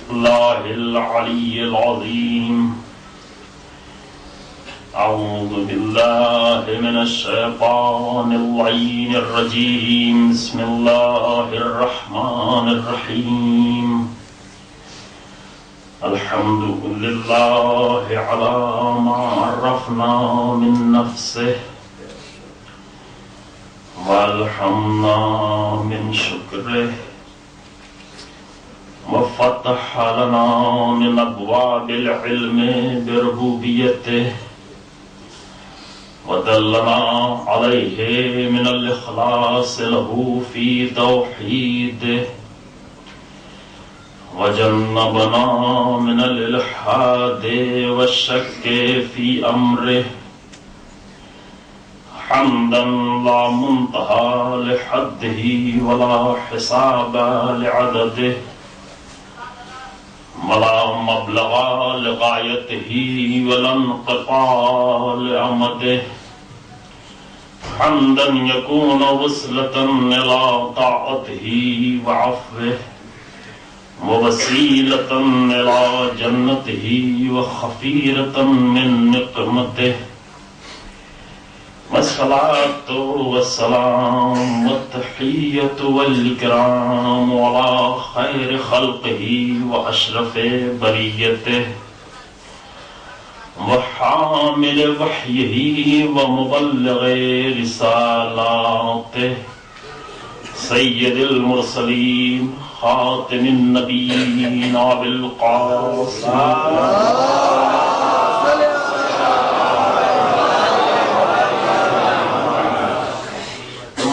الله العلي العظيم. أعوذ بالله من الشيطان اللعين الرجيم. بسم الله الرحمن الرحيم. الحمد لله على ما عرفنا من نفسه والحمنا من شكره وفتح لنا من أبواب العلم بربوبيته ودلنا عليه من الإخلاص له في توحيده وجنبنا من الإلحاد والشك في أمره حمدا لا منتهى لحده ولا حساب لعدده ولا مبلغ لغايته ولا انقطاع لأمده حمدا يكون وصلة إلى طاعته وعفوه ووسيلة إلى جنته وخفيرة من نقمته والصلاة والسلام والتحية والإكرام على خير خلقه وأشرف بريته وحامل وحيه ومبلغ رسالاته سيد المرسلين خاتم النبيين أبي القاسم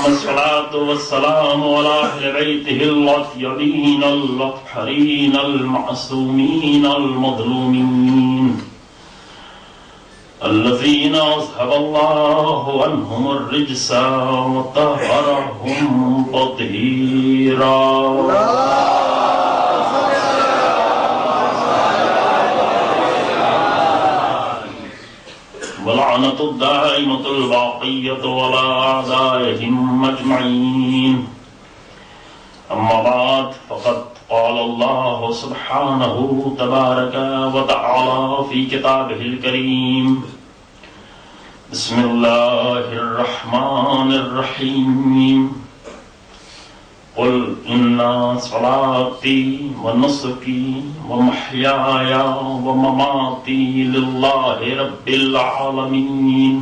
الصلاة والسلام على أهل بيته الأطيبين الأطهرين المعصومين المظلومين الذين أذهب الله عنهم الرجس وطهرهم تطهيرا. ولعنة الدائمة الباقية على أعدائهم أجمعين. أما بعد فقد قال الله سبحانه تبارك وتعالى في كتابه الكريم. بسم الله الرحمن الرحيم. قل إن صلاتي ونسكي ومحياي ومماتي لله رب العالمين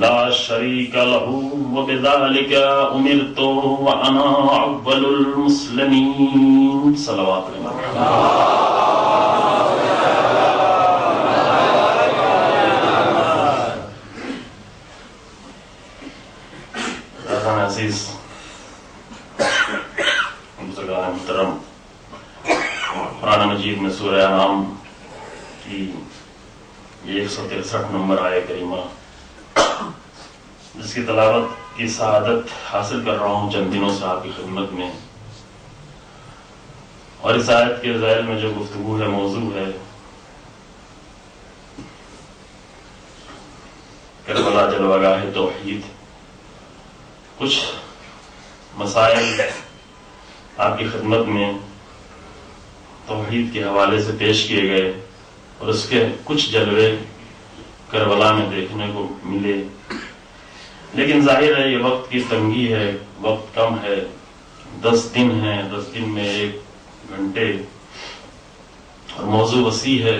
لا شريك له وبذلك أمرت وأنا أول المسلمين. صلوات الله عزیز محترم، قرآن مجید میں سورہ انعام کی 163 نمبر آیہ کریمہ جس کی تلاوت کی سعادت حاصل کر رہا ہوں چند دنوں سے آپ کی خدمت میں، اور اس آیت کے ذیل میں جو گفتگو ہے موضوع ہے کربلا جلوہ توحید. کچھ مسائل آپ کی خدمت میں توحید کے حوالے سے پیش کیے گئے اور اس کے کچھ جلوے کربلا میں دیکھنے کو ملے، لیکن ظاہر ہے یہ وقت کی تنگی ہے، وقت کم ہے، 10 دن ہیں، 10 دن میں 1 گھنٹے اور موضوع وسیع ہے،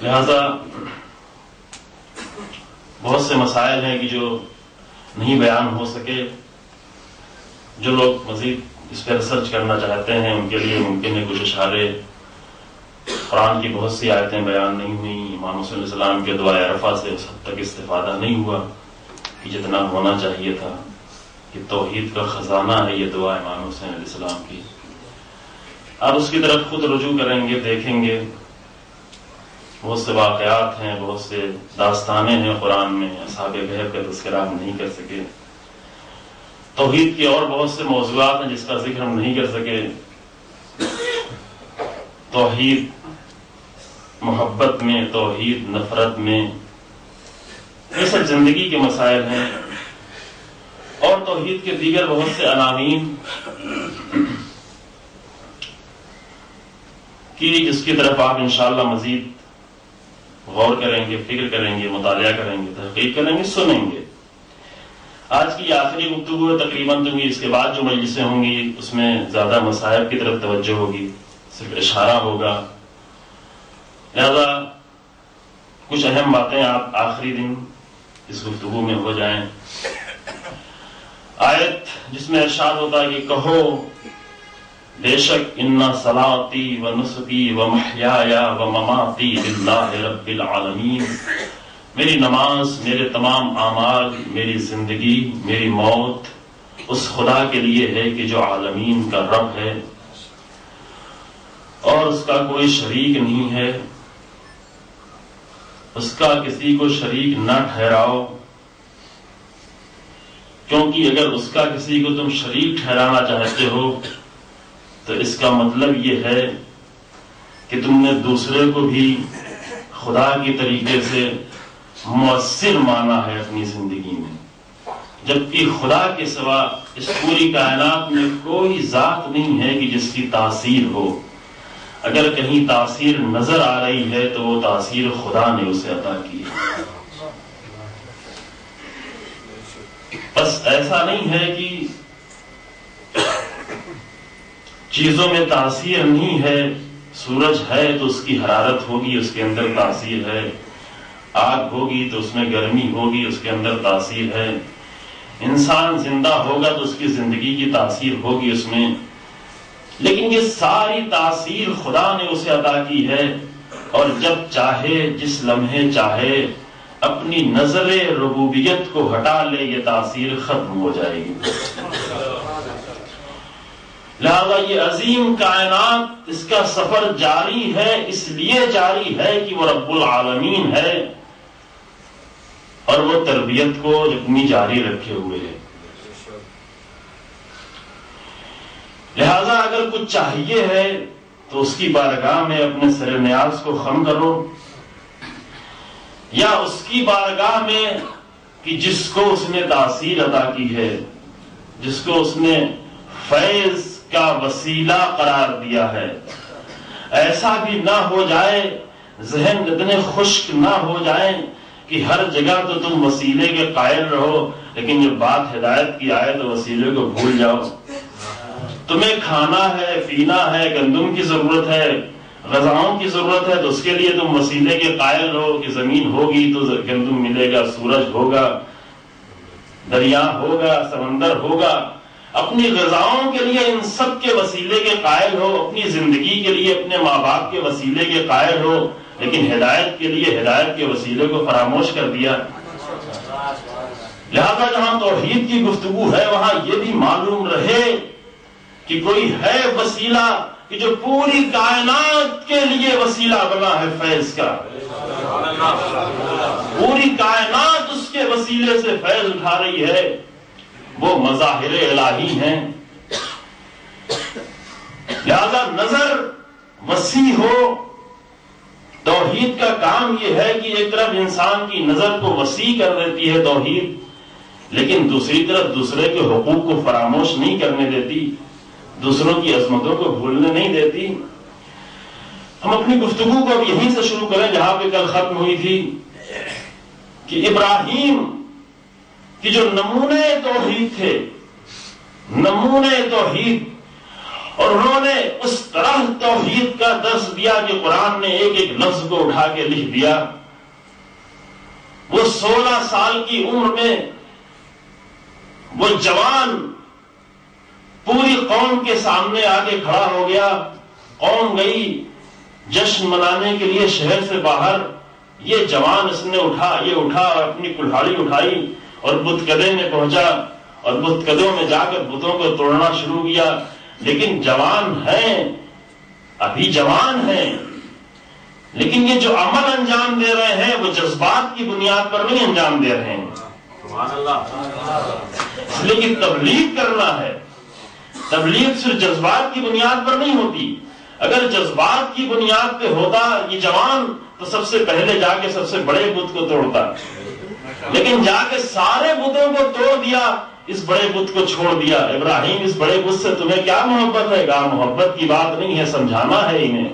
لہذا بہت سے مسائل ہیں کہ جو نہیں بیان ہو سکے. جو لوگ مزید اس پہ ریسرچ کرنا چاہتے ہیں ان کے لیے ممکن ہے کچھ اشارے. قرآن کی بہت سی آیتیں بیان نہیں ہوئیں، امام حسین علیہ السلام کے دعائے عرفہ سے اس حد تک استفادہ نہیں ہوا کہ جتنا ہونا چاہیے تھا. کہ توحید کا خزانہ ہے یہ دعا امام حسین علیہ السلام کی. آپ اس کی طرف خود رجوع کریں گے، دیکھیں گے بہت سے واقعات ہیں، بہت سے داستانیں ہیں قرآن میں. اصحاب کہف کا تذکرہ ہم نہیں کر سکے، توحید کے اور بہت سے موضوعات ہیں جس کا ذکر ہم نہیں کر سکے. توحید محبت میں، توحید نفرت میں، یہ سب زندگی کے مسائل ہیں، اور توحید کے دیگر بہت سے عناوین کی جس کی طرف آپ انشاءاللہ مزید غور کریں گے، فکر کریں گے، مطالعہ کریں گے، تحقیق کریں گے، سنیں گے۔ آج کی آخری گفتگو تقریباً اس کے بعد جو مجلسیں ہوں گی اس میں زیادہ مصائب کی طرف توجہ ہوگی، صرف اشارہ ہوگا، لہذا کچھ اہم باتیں آپ آخری دن اس گفتگو میں ہو جائیں۔ آیت جس میں ارشاد ہوتا ہے کہ کہو بے شک ان صلاتی و نسکی و محیای و مماتی للہ رب العالمین، میری نماز، میرے تمام اعمال، میری زندگی، میری موت اس خدا کے لیے ہے کہ جو عالمین کا رب ہے اور اس کا کوئی شریک نہیں ہے، اس کا کسی کو شریک نہ ٹھہراؤ، کیونکہ اگر اس کا کسی کو تم شریک ٹھہرانا چاہتے ہو تو اس کا مطلب یہ ہے کہ تم نے دوسرے کو بھی خدا کی طریقے سے مؤثر مانا ہے اپنی زندگی میں، جبکہ خدا کے سوا اس پوری کائنات میں کوئی ذات نہیں ہے کہ جس کی تاثیر ہو۔ اگر کہیں تاثیر نظر آ رہی ہے تو وہ تاثیر خدا نے اسے عطا کی ہے۔ بس ایسا نہیں ہے کہ چیزوں میں تاثیر نہیں ہے، سورج ہے تو اس کی حرارت ہوگی، اس کے اندر تاثیر ہے، آگ ہوگی تو اس میں گرمی ہوگی، اس کے اندر تاثیر ہے، انسان زندہ ہوگا تو اس کی زندگی کی تاثیر ہوگی اس میں، لیکن یہ ساری تاثیر خدا نے اسے عطا کی ہے، اور جب چاہے، جس لمحے چاہے، اپنی نظر ربوبیت کو ہٹا لے، یہ تاثیر ختم ہو جائے گی۔ لہذا یہ عظیم کائنات، اس کا سفر جاری ہے، اس لیے جاری ہے کہ وہ رب العالمین ہے اور وہ تربیت کو اپنی جاری رکھے ہوئے ہے۔ لہذا اگر کچھ چاہیے ہے تو اس کی بارگاہ میں اپنے سر نیاز کو خم کرو، یا اس کی بارگاہ میں کہ جس کو اس نے تاثیر عطا کی ہے، جس کو اس نے فیض کا وسیلہ قرار دیا ہے، ایسا بھی نہ ہو جائے، ذہن اتنے خشک نہ ہو جائیں کہ ہر جگہ تو تم وسیلے کے قائل رہو، لیکن جب بات ہدایت کی آئے تو وسیلے کو بھول جاؤ۔ تمہیں کھانا ہے، پینا ہے، گندم کی ضرورت ہے، غذاؤں کی ضرورت ہے، تو اس کے لیے تم وسیلے کے قائل رہو کہ زمین ہوگی تو گندم ملے گا، سورج ہوگا، دریا ہوگا، سمندر ہوگا۔ اپنی غذاؤں کے لیے ان سب کے وسیلے کے قائل ہو، اپنی زندگی کے لیے اپنے ماں باپ کے وسیلے کے قائل ہو، لیکن ہدایت کے لیے ہدایت کے وسیلے کو فراموش کر دیا۔ لہذا جہاں توحید کی گفتگو ہے وہاں یہ بھی معلوم رہے کہ کوئی ہے وسیلہ کہ جو پوری کائنات کے لیے وسیلہ بنا ہے فیض کا، پوری کائنات اس کے وسیلے سے فیض اٹھا رہی ہے، وہ مظاہر الہی ہیں۔ لہذا نظر وسیع ہو، توحید کا کام یہ ہے کہ ایک طرف انسان کی نظر کو وسیع کر دیتی ہے توحید، لیکن دوسری طرف دوسرے کے حقوق کو فراموش نہیں کرنے دیتی، دوسروں کی عظمتوں کو بھولنے نہیں دیتی۔ ہم اپنی گفتگو کو اب یہیں سے شروع کریں جہاں پہ کل ختم ہوئی تھی کہ ابراہیم کہ جو نمونے توحید تھے، نمونے توحید، اور انہوں نے اس طرح توحید کا درس دیا کہ قرآن نے ایک ایک لفظ کو اٹھا کے لکھ دیا۔ وہ 16 سال کی عمر میں وہ جوان پوری قوم کے سامنے آگے کھڑا ہو گیا، قوم گئی جشن منانے کے لیے شہر سے باہر، یہ جوان اس نے اٹھا اور اپنی کلہاڑی اٹھائی اور بت کدے میں پہنچا اور بت کدوں میں جا کر بتوں کو توڑنا شروع کیا۔ لیکن جوان ہیں، ابھی جوان ہیں، لیکن یہ جو عمل انجام دے رہے ہیں وہ جذبات کی بنیاد پر نہیں انجام دے رہے ہیں، اس لیے کہ تبلیغ کرنا ہے۔ تبلیغ صرف جذبات کی بنیاد پر نہیں ہوتی، اگر جذبات کی بنیاد پہ ہوتا یہ جوان تو سب سے پہلے جا کے سب سے بڑے بت کو توڑتا، لیکن جا کے سارے بتوں کو توڑ دیا، اس بڑے بت کو چھوڑ دیا۔ ابراہیم اس بڑے بت سے تمہیں کیا محبت ہے؟ کہا محبت کی بات نہیں ہے، سمجھانا ہے انہیں،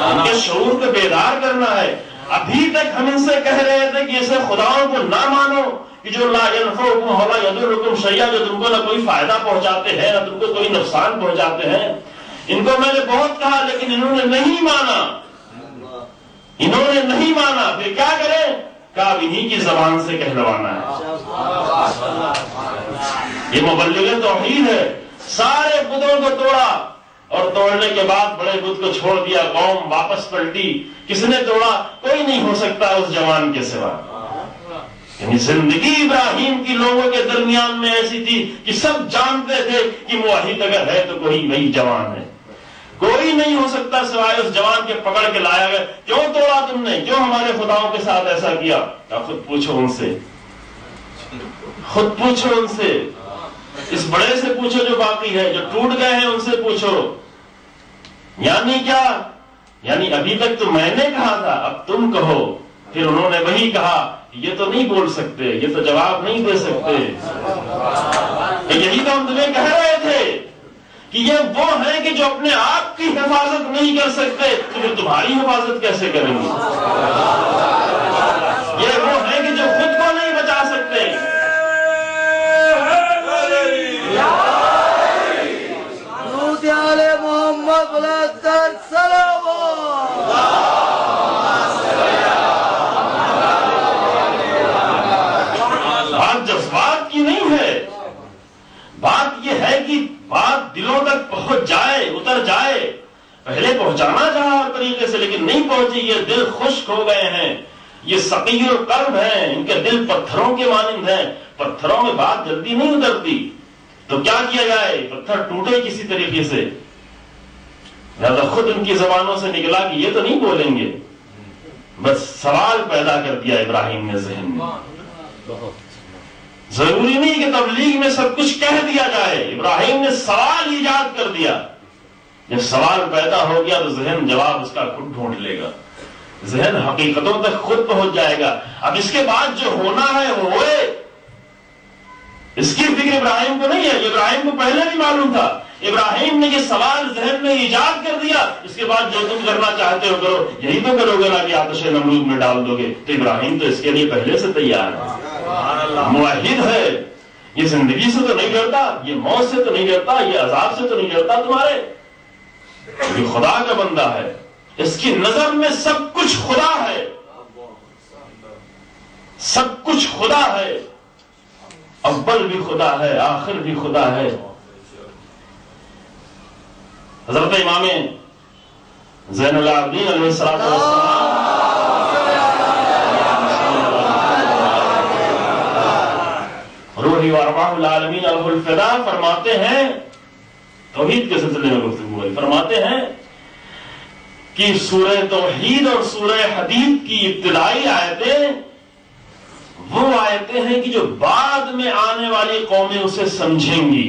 ان کے شعور کو بیدار کرنا ہے۔ ابھی تک ہم ان سے کہہ رہے تھے کہ ایسے خداؤں کو نہ مانو کہ جو لا ينفعکم ولا یضرکم شیئا، جو تم کو نہ کوئی فائدہ پہنچاتے ہیں نہ تم کو کوئی نقصان پہنچاتے ہیں۔ ان کو میں نے بہت کہا لیکن انہوں نے نہیں مانا، انہوں نے نہیں مانا۔ پھر کیا کریں؟ کہا انہی کی زبان سے کہلوانا ہے۔ یہ مبلغ توحید ہے۔ سارے بتوں کو توڑا اور توڑنے کے بعد بڑے بت کو چھوڑ دیا، قوم واپس پلٹی۔ کس نے توڑا؟ کوئی نہیں ہو سکتا اس جوان کے سوا۔ یعنی زندگی ابراہیم کی لوگوں کے درمیان میں ایسی تھی کہ سب جانتے تھے کہ موحد اگر ہے تو کوئی وہی جوان ہے، کوئی نہیں ہو سکتا سوائے اس جوان کے پکڑ کے لایا گیا۔ کیوں توڑا تم نے؟ کیوں ہمارے خداؤں کے ساتھ ایسا کیا؟ خود پوچھو ان سے، خود پوچھو ان سے، اس بڑے سے پوچھو جو باقی ہے، جو ٹوٹ گئے ہیں ان سے پوچھو۔ یعنی کیا؟ یعنی ابھی تک تو میں نے کہا تھا، اب تم کہو۔ پھر انہوں نے وہی کہا، یہ تو نہیں بول سکتے، یہ تو جواب نہیں دے سکتے۔ یہی تو ہم تمہیں کہہ رہے تھے کہ یہ وہ ہیں کہ جو اپنے آپ کی حفاظت نہیں کر سکتے، تو پھر تمہاری حفاظت کیسے کریں گے؟ یہ وہ ہیں کہ جو خود کو نہیں بچا سکتے۔ بات جذبات کی نہیں ہے، بات یہ ہے کہ بات دلوں تک پہنچ جائے، اتر جائے۔ پہلے پہنچانا چاہا ہر طریقے سے لیکن نہیں پہنچی۔ یہ دل خشک ہو گئے ہیں، یہ ثقیل القلب ہیں، ان کے دل پتھروں کے مانند ہیں۔ پتھروں میں بات جلدی نہیں اترتی، تو کیا کیا جائے؟ پتھر ٹوٹے کسی طریقے سے۔ لہذا خود ان کی زبانوں سے نکلا کہ یہ تو نہیں بولیں گے۔ بس سوال پیدا کر دیا ابراہیم نے ذہن میں۔ ضروری نہیں کہ تبلیغ میں سب کچھ کہہ دیا جائے، ابراہیم نے سوال ایجاد کر دیا۔ جب سوال پیدا ہو گیا تو ذہن جواب اس کا خود ڈھونڈ لے گا، ذہن حقیقتوں تک خود پہنچ جائے گا۔ اب اس کے بعد جو ہونا ہے وہ ہوئے، اس کی فکر ابراہیم کو نہیں ہے، ابراہیم کو پہلے بھی معلوم تھا۔ ابراہیم نے یہ سوال ذہن میں ایجاد کر دیا، اس کے بعد جو تم کرنا چاہتے ہو کرو، یہی تو کرو گے نا کہ آتش نمرود میں ڈال دو گے۔ تو ابراہیم تو اس کے لیے پہلے سے تیار ہے، موحد ہے، یہ زندگی سے تو نہیں ڈرتا، یہ موت سے تو نہیں ڈرتا، یہ عذاب سے تو نہیں ڈرتا تمہارے، یہ خدا کا بندہ ہے، اس کی نظر میں سب کچھ خدا ہے، سب کچھ خدا ہے، اول بھی خدا ہے، آخر بھی خدا ہے۔ حضرت امام زین العابدین علیہ السلام روحی و ارواح العالمین علیہ الفدا فرماتے ہیں، توحید کے سلسلے میں گفتگو ہے، فرماتے ہیں کہ سورہ توحید اور سورہ حدید کی ابتدائی آیتیں وہ آیتیں ہیں کہ جو بعد میں آنے والی قومیں اسے سمجھیں گی۔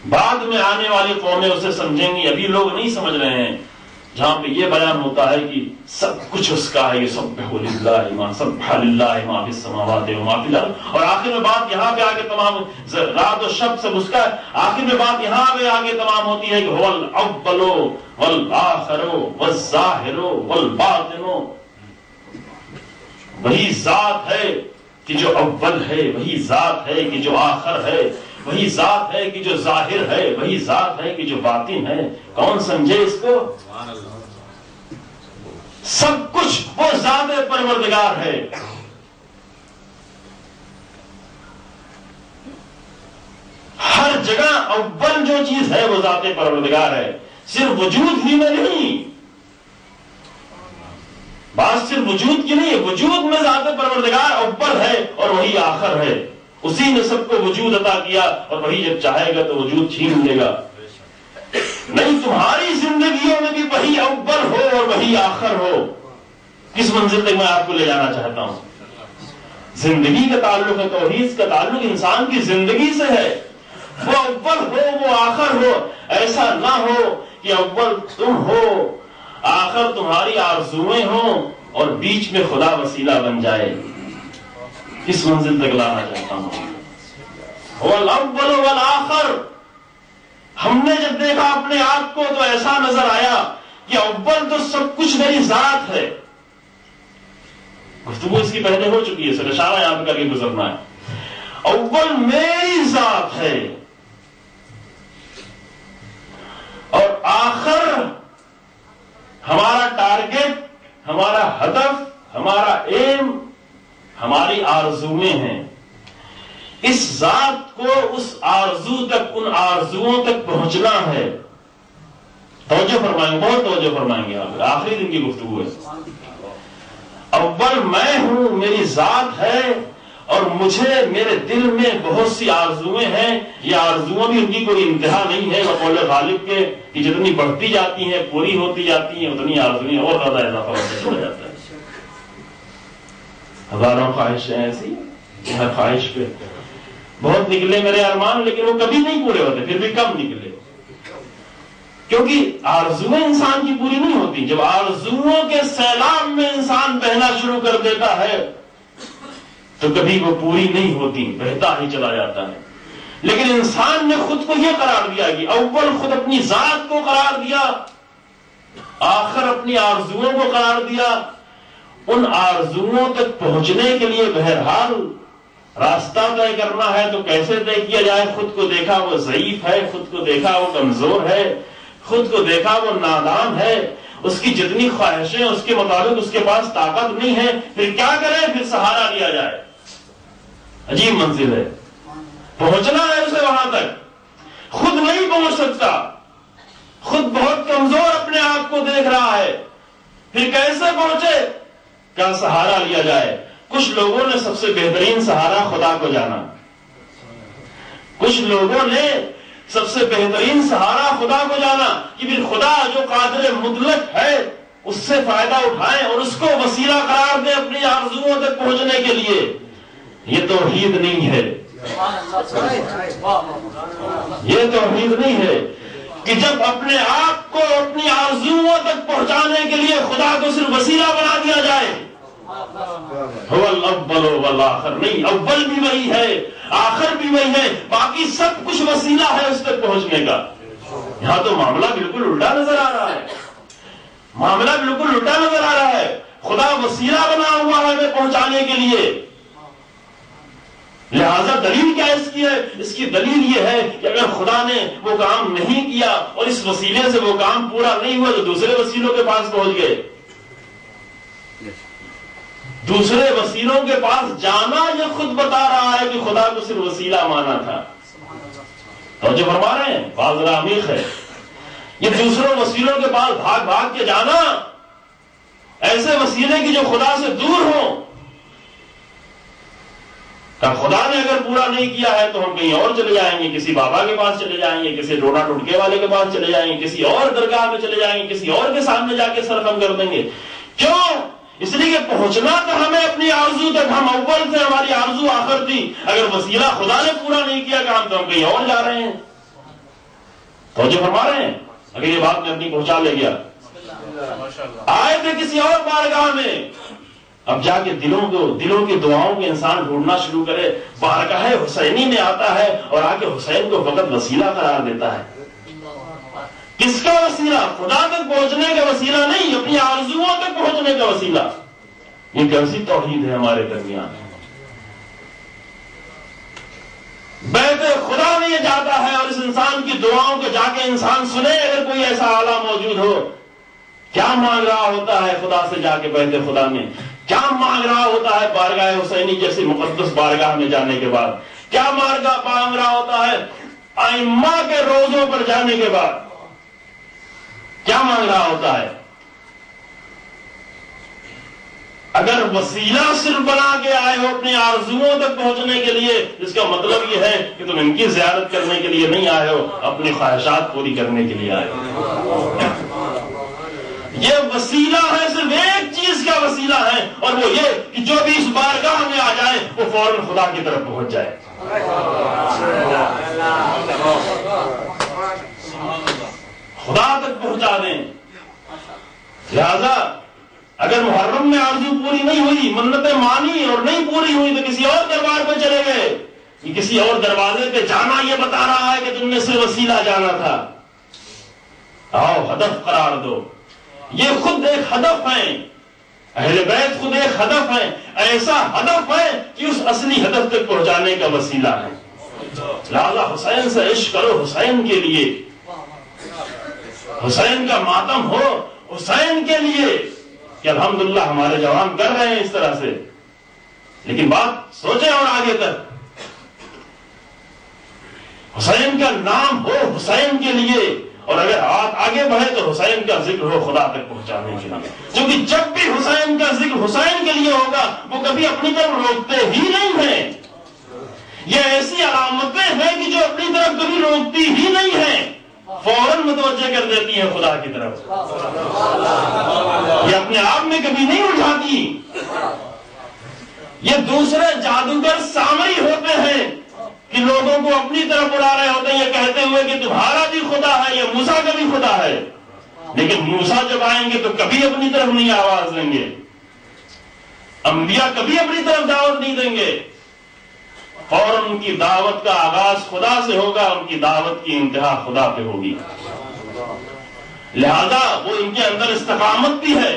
بعد میں آنے والی قومیں اسے سمجھیں گی، ابھی لوگ نہیں سمجھ رہے ہیں۔ جہاں پہ یہ بیان ہوتا ہے کہ سب کچھ اس کا ہے، یہ سبح للہ ما سبح للہ ما فی السماوات و ما فی الارض، اور آخر میں بات یہاں پہ آگے تمام رات و شب سب اس کا ہے، آخر میں بات یہاں پہ آگے تمام ہوتی ہے کہ هو الاول والآخر والظاہر والباطن، وہی ذات ہے کہ جو اول ہے، وہی ذات ہے کہ جو آخر ہے، وہی ذات ہے کہ جو ظاہر ہے، وہی ذات ہے کہ جو باطن ہے۔ کون سمجھے اس کو؟ سب کچھ وہ ذات پروردگار ہے۔ ہر جگہ اول جو چیز ہے وہ ذات پروردگار ہے، صرف وجود ہی میں نہیں، بات صرف وجود کی نہیں ہے، وجود میں ذات پروردگار اول ہے اور وہی آخر ہے، اسی نے سب کو وجود عطا کیا اور وہی جب چاہے گا تو وجود چھین لے گا۔ نہیں، تمہاری زندگیوں میں بھی وہی اول ہو اور وہی آخر ہو۔ کس منزل تک میں آپ کو لے جانا چاہتا ہوں؟ زندگی کا تعلق ہے، توحید کا تعلق انسان کی زندگی سے ہے، وہ اول ہو وہ آخر ہو۔ ایسا نہ ہو کہ اول تم ہو آخر تمہاری آرزویں ہوں اور بیچ میں خدا وسیلہ بن جائے. اس منزل تک لانا چاہتا ہوں. والاول والآخر. ہم نے جب دیکھا اپنے آپ کو تو ایسا نظر آیا کہ اول تو سب کچھ میری ذات ہے. گفتگو اس کی پہلے ہو چکی ہے، سر اشارہ یاد کر کے گزرنا ہے. اول میری ذات ہے اور آخر ہمارا ٹارگٹ، ہمارا ہدف، ہمارا ایم، ہماری آرزویں ہیں. اس ذات کو اس آرزو تک، ان آرزوؤں تک پہنچنا ہے. توجہ فرمائیں گے، بہت توجہ فرمائیں گے. آخری دن کی گفتگو ہے. اول میں ہوں، میری ذات ہے اور مجھے میرے دل میں بہت سی آرزویں ہیں. یہ آرزویں بھی ان کی کوئی انتہا نہیں ہے بقول غالب کے کہ جتنی بڑھتی جاتی ہیں پوری ہوتی جاتی ہیں اتنی آرزویں اور زیادہ اضافہ ہوتا چلا جاتا ہے. ہزاروں خواہشیں ایسی، ہر خواہش پہ بہت نکلے میرے ارمان، لیکن وہ کبھی نہیں پورے ہوتے، پھر بھی کم نکلے. کیونکہ آرزویں انسان کی پوری نہیں ہوتی. جب آرزوؤں کے سیلاب میں انسان بہنا شروع کر دیتا ہے تو کبھی وہ پوری نہیں ہوتی، بہتا ہی چلا جاتا ہے. لیکن انسان نے خود کو یہ قرار دیا کہ اول خود اپنی ذات کو قرار دیا، آخر اپنی آرزوؤں کو قرار دیا. ان آرزوؤں تک پہنچنے کے لیے بہرحال راستہ طے کرنا ہے تو کیسے طے کیا جائے؟ خود کو دیکھا وہ ضعیف ہے، خود کو دیکھا وہ کمزور ہے، خود کو دیکھا وہ نادان ہے، اس کی جتنی خواہشیں اس کے مطابق اس کے پاس طاقت نہیں ہے. پھر کیا کرے؟ پھر سہارا لیا جائے. عجیب منزل ہے، پہنچنا ہے اسے وہاں تک. خود نہیں پہنچ سکتا، خود بہت کمزور اپنے آپ کو دیکھ رہا ہے. پھر کیسے پہنچے؟ کیا سہارا لیا جائے؟ کچھ لوگوں نے سب سے بہترین سہارا خدا کو جانا. کچھ لوگوں نے سب سے بہترین سہارا خدا کو جانا کہ پھر خدا جو قادر مطلق ہے اس سے فائدہ اٹھائیں اور اس کو وسیلہ قرار دیں اپنی آرزوؤں تک پہنچنے کے لیے. یہ توحید نہیں ہے. یہ توحید نہیں ہے کہ جب اپنے آپ کو اپنی آرزوؤں تک پہنچانے کے لیے خدا کو صرف وسیلہ بنا دیا جائے. هو الاول والآخر. نہیں، اول بھی وہی ہے، آخر بھی وہی ہے، باقی سب کچھ وسیلہ ہے اس تک پہنچنے کا. یہاں تو معاملہ بالکل الٹا نظر آ رہا ہے. معاملہ بالکل الٹا نظر آ رہا ہے. خدا وسیلہ بنا ہوا ہے ہمیں پہنچانے کے لیے. لہذا دلیل کیا اس کی ہے؟ اس کی دلیل یہ ہے کہ اگر خدا نے وہ کام نہیں کیا اور اس وسیلے سے وہ کام پورا نہیں ہوا تو دوسرے وسیلوں کے پاس پہنچ گئے. دوسرے وسیلوں کے پاس جانا یہ خود بتا رہا ہے کہ خدا کو صرف وسیلہ مانا تھا. توجہ فرما رہے ہیں؟ بات ذرا عمیق ہے. یہ دوسروں وسیلوں کے پاس بھاگ بھاگ کے جانا، ایسے وسیلے کی جو خدا سے دور ہوں. خدا نے اگر پورا نہیں کیا ہے تو ہم کہیں اور چلے جائیں گے، کسی بابا کے پاس چلے جائیں گے، کسی ڈونا ٹوٹکے والے کے پاس چلے جائیں گے، کسی اور درگاہ میں چلے جائیں گے، کسی اور کے سامنے جا کے سر خم کر دیں گے. کیوں؟ اس لیے کہ پہنچنا تو ہمیں اپنی آرزو تک، ہم اول سے، ہماری آرزو آخر تھی. اگر وسیلہ خدا نے پورا نہیں کیا کام تو ہم کہیں اور جا رہے ہیں. توجہ فرما رہے ہیں؟ اگر یہ بات میں اپنی پہنچا لے گیا. آئے تھے کسی اور بارگاہ میں، اب جا کے دلوں کی دعاؤں کے انسان ڈھونڈنا شروع کرے. بارگاہ حسینی میں آتا ہے اور آ کے حسین کو فقط وسیلہ قرار دیتا ہے. کس کا وسیلہ؟ خدا تک پہنچنے کا وسیلہ نہیں، اپنی آرزوؤں تک پہنچنے کا وسیلہ. یہ کیسی توحید ہے ہمارے درمیان؟ بیت خدا میں یہ جاتا ہے اور اس انسان کی دعاؤں کو جا کے انسان سنے. اگر کوئی ایسا آلہ موجود ہو، کیا مانگ رہا ہوتا ہے خدا سے جا کے بیت خدا میں؟ کیا مانگ رہا ہوتا ہے بارگاہ حسینی جیسی مقدس بارگاہ میں جانے کے بعد؟ کیا مانگ رہا ہوتا ہے ائمہ کے روزوں پر جانے کے بعد؟ کیا مانگ رہا ہوتا ہے؟ اگر وسیلہ صرف بنا کے آئے ہو اپنی آرزوؤں تک پہنچنے کے لیے، اس کا مطلب یہ ہے کہ تم ان کی زیارت کرنے کے لیے نہیں آئے ہو، اپنی خواہشات پوری کرنے کے لیے آئے ہو. یہ وسیلہ ہے، صرف ایک چیز کا وسیلہ ہے، اور وہ یہ کہ جو بھی اس بارگاہ میں آ جائے وہ فوراً خدا کی طرف پہنچ جائے. خدا تک پہنچا دیں. لہذا اگر محرم میں آرزو پوری نہیں ہوئی، منتیں مانی اور نہیں پوری ہوئی، تو کسی اور دربار پہ چلے گئے. یہ کسی اور دروازے پہ جانا یہ بتا رہا ہے کہ تم نے صرف وسیلہ جانا تھا. آؤ ہدف قرار دو. یہ خود ایک ہدف ہے، اہل بیت خود ایک ہدف ہے، ایسا ہدف ہے کہ اس اصلی ہدف تک پہنچانے کا وسیلہ ہے. لہذا حسین سے عشق کرو، حسین کے لیے، حسین کا ماتم ہو حسین کے لیے، کہ الحمدللہ ہمارے جوان کر رہے ہیں اس طرح سے. لیکن بات سوچیں اور آگے تک، حسین کا نام ہو حسین کے لیے، اور اگر ہاتھ آگے بڑھے تو حسین کا ذکر ہو خدا تک پہنچانے کے لیے. کیونکہ جب بھی حسین کا ذکر حسین کے لیے ہوگا وہ کبھی اپنی طرف روکتے ہی نہیں ہیں. یہ ایسی علامتیں ہیں کہ جو اپنی طرف کبھی روکتی ہی نہیں ہیں، فوراً متوجہ کر دیتی ہیں خدا کی طرف. یہ اپنے آپ میں کبھی نہیں اٹھاتی. یہ دوسرے جادوگر سامری ہوتے ہیں کہ لوگوں کو اپنی طرف اڑا رہے ہوتے ہیں، یہ کہتے ہوئے کہ تمہارا بھی خدا ہے، یہ موسیٰ کا بھی خدا ہے. لیکن موسیٰ جب آئیں گے تو کبھی اپنی طرف نہیں آواز دیں گے، انبیاء کبھی اپنی طرف دعوت نہیں دیں گے. اور ان کی دعوت کا آغاز خدا سے ہوگا، ان کی دعوت کی انتہا خدا پہ ہوگی. لہذا وہ ان کے اندر استقامت بھی ہے،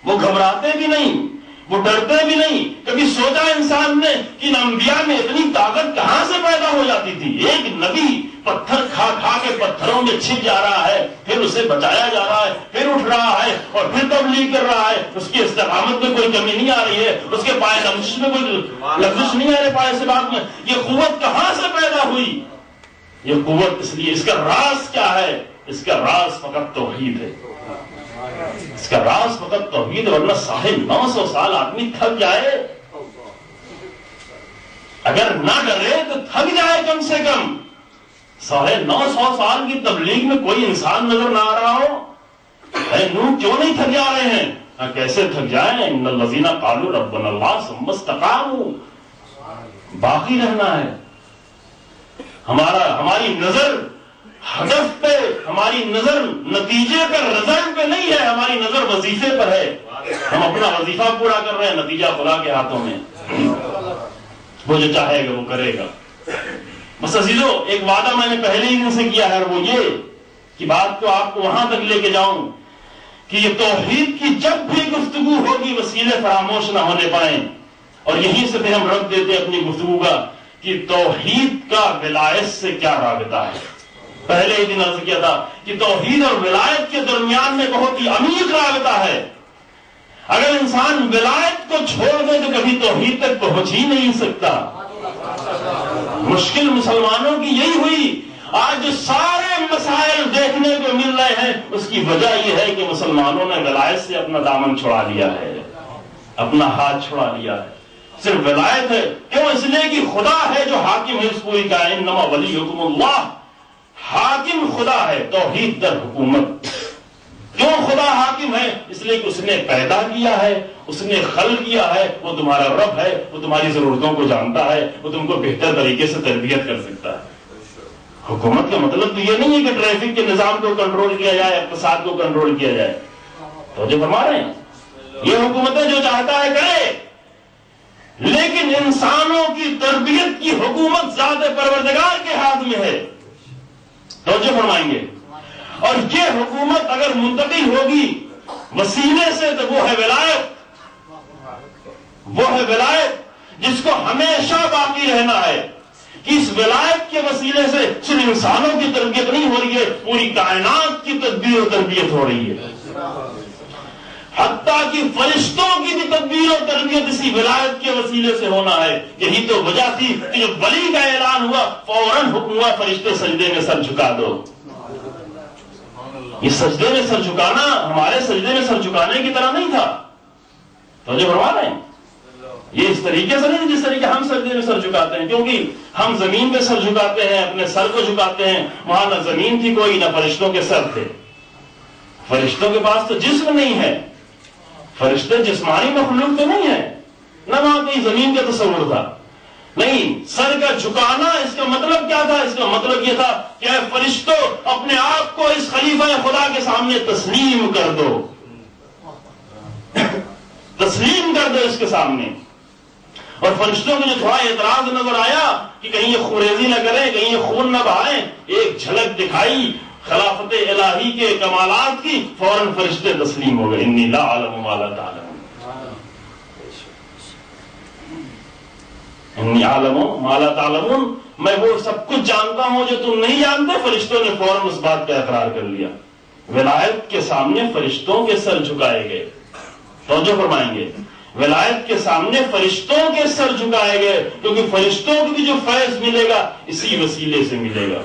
وہ گھبراتے بھی نہیں، وہ ڈرتے بھی نہیں. کبھی سوچا انسان نے کہ ان انبیاء میں اتنی طاقت کہاں سے پیدا ہو جاتی تھی؟ ایک نبی پتھر کھا کھا کے پتھروں میں چھپ جا رہا ہے، پھر اسے بچایا جا رہا ہے، پھر اٹھ رہا ہے اور پھر تبلیغ کر رہا ہے. اس کی استقامت میں کوئی کمی نہیں آ رہی ہے، اس کے پائے لغزش میں کوئی لغزش نہیں آ رہی پائے سے بات میں. یہ قوت کہاں سے پیدا ہوئی؟ یہ قوت اس لیے، اس کا راز کیا ہے؟ اس کا راز فقط توحید ہے. اس کا راز فقط توحید. ورنہ 950 سال آدمی تھک جائے، اگر نہ ڈرے تو تھک جائے. کم سے کم 950 سال کی تبلیغ میں کوئی انسان نظر نہ آ رہا ہو. نور کیوں نہیں تھک جا رہے ہیں؟ کیسے تھک جائیں؟ ان الذین قالوا ربنا اللہ ثم استقاموا. باقی رہنا ہے. ہماری نظر ہدف پہ، ہماری نظر نتیجے پر، رزلٹ پہ نہیں ہے، ہماری نظر وظیفے پر ہے. ہم اپنا وظیفہ پورا کر رہے ہیں، نتیجہ خدا کے ہاتھوں میں. وہ جو چاہے گا وہ کرے گا. بس عزیزو، ایک وعدہ میں نے پہلے ہی دن سے کیا ہے، اور وہ یہ کہ بات کو آپ کو وہاں تک لے کے جاؤں کہ یہ توحید کی جب بھی گفتگو ہوگی وسیلے فراموش نہ ہونے پائیں. اور یہیں سے پھر ہم رکھ دیتے اپنی گفتگو کا کہ توحید کا ولایت سے کیا رابطہ ہے. پہلے ہی دن عرض کیا تھا کہ توحید اور ولایت کے درمیان میں بہت ہی عمیق رابطہ ہے. اگر انسان ولایت کو چھوڑ دے تو کبھی توحید تک پہنچ ہی نہیں سکتا. مشکل مسلمانوں کی یہی ہوئی. آج جو سارے مسائل دیکھنے کو مل رہے ہیں اس کی وجہ یہ ہے کہ مسلمانوں نے ولایت سے اپنا دامن چھڑا لیا ہے، اپنا ہاتھ چھڑا لیا ہے. صرف ولایت ہے، کیوں؟ اس لیے کہ خدا ہے جو حاکم ہے اس پوری کائنات. انما ولیکم اللہ. حاکم خدا ہے، توحید در حکومت. کیوں خدا حاکم ہے؟ اس لیے کہ اس نے پیدا کیا ہے، اس نے خلق کیا ہے، وہ تمہارا رب ہے، وہ تمہاری ضرورتوں کو جانتا ہے، وہ تم کو بہتر طریقے سے تربیت کر سکتا ہے. حکومت کا مطلب تو یہ نہیں ہے کہ ٹریفک کے نظام کو کنٹرول کیا جائے، اقتصاد کو کنٹرول کیا جائے. تو جو فرما رہے ہیں یہ حکومتیں جو چاہتا ہے کرے، لیکن انسانوں کی تربیت کی حکومت ذات پروردگار کے ہاتھ میں ہے. توجہ فرمائیں گے. اور یہ حکومت اگر منتقل ہوگی وسیلے سے تو وہ ہے ولایت. وہ ہے ولایت جس کو ہمیشہ باقی رہنا ہے کہ اس ولایت کے وسیلے سے صرف انسانوں کی تربیت نہیں ہو رہی ہے، پوری کائنات کی تدبیر و تربیت ہو رہی ہے. حتیٰ کہ فرشتوں کی بھی تدبیر اور تربیت اسی ولایت کے وسیلے سے ہونا ہے. یہی تو وجہ تھی کہ جب ولی کا اعلان ہوا فوراً حکم ہوا فرشتے سجدے میں سر جھکا دو. یہ سجدے میں سر جھکانا ہمارے سجدے میں سر جھکانے کی طرح نہیں تھا. تو جو فرما رہے ہیں یہ اس طریقے سے نہیں جس طریقے ہم سجدے میں سر جھکاتے ہیں، کیونکہ ہم زمین پہ سر جھکاتے ہیں، اپنے سر کو جھکاتے ہیں. وہاں نہ زمین تھی کوئی، نہ فرشتوں کے سر تھے. فرشتوں کے پاس تو جسم نہیں ہے، فرشتے جسمانی مخلوق تو نہیں ہے، نہ وہاں کوئی زمین کا تصور تھا. نہیں، سر کا جھکانا اس کا مطلب کیا تھا؟ اس کا مطلب یہ تھا کہ اے فرشتوں اپنے آپ کو اس خلیفہ خدا کے سامنے تسلیم کر دو. تسلیم کر دو اس کے سامنے. اور فرشتوں کو جو تھوڑا اعتراض نظر آیا کہ کہیں یہ خوریزی نہ کریں, کہیں یہ خون نہ بہائیں, ایک جھلک دکھائی خلافت الہی کے کمالات کی, فوراً فرشتے تسلیم ہو گئے. انی لا اعلم ما لا تعلمون, انی اعلم ما لا تعلمون, میں وہ سب کچھ جانتا ہوں جو تم نہیں جانتے. فرشتوں نے فوراً اس بات کا اقرار کر لیا. ولایت کے سامنے فرشتوں کے سر جھکائے گئے. توجہ فرمائیں گے, ولایت کے سامنے فرشتوں کے سر جھکائے گئے, کیونکہ فرشتوں کو بھی جو فیض ملے گا اسی وسیلے سے ملے گا.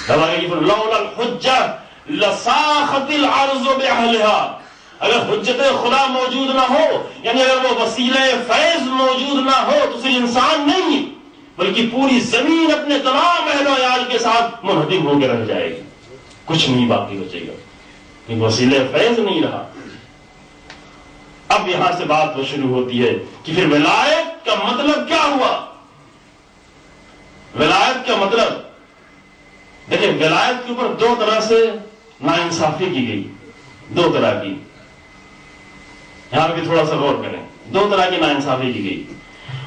لولا الحجہ لساخت الارض باہلہا, اگر حجت خدا موجود نہ ہو, یعنی اگر وہ وسیلہ فیض موجود نہ ہو, تو صرف انسان نہیں بلکہ پوری زمین اپنے تمام اہل و عیال کے ساتھ منہدم ہو کے رہ جائے گی, کچھ نہیں باقی بچے گا, کیونکہ وسیلہ فیض نہیں رہا. اب یہاں سے بات وہ شروع ہوتی ہے کہ پھر ولایت کا مطلب کیا ہوا. ولایت کا مطلب دیکھیں, ولایت کے اوپر دو طرح سے ناانصافی کی گئی, دو طرح کی. یہاں بھی تھوڑا سا غور کریں, دو طرح کی ناانصافی کی گئی.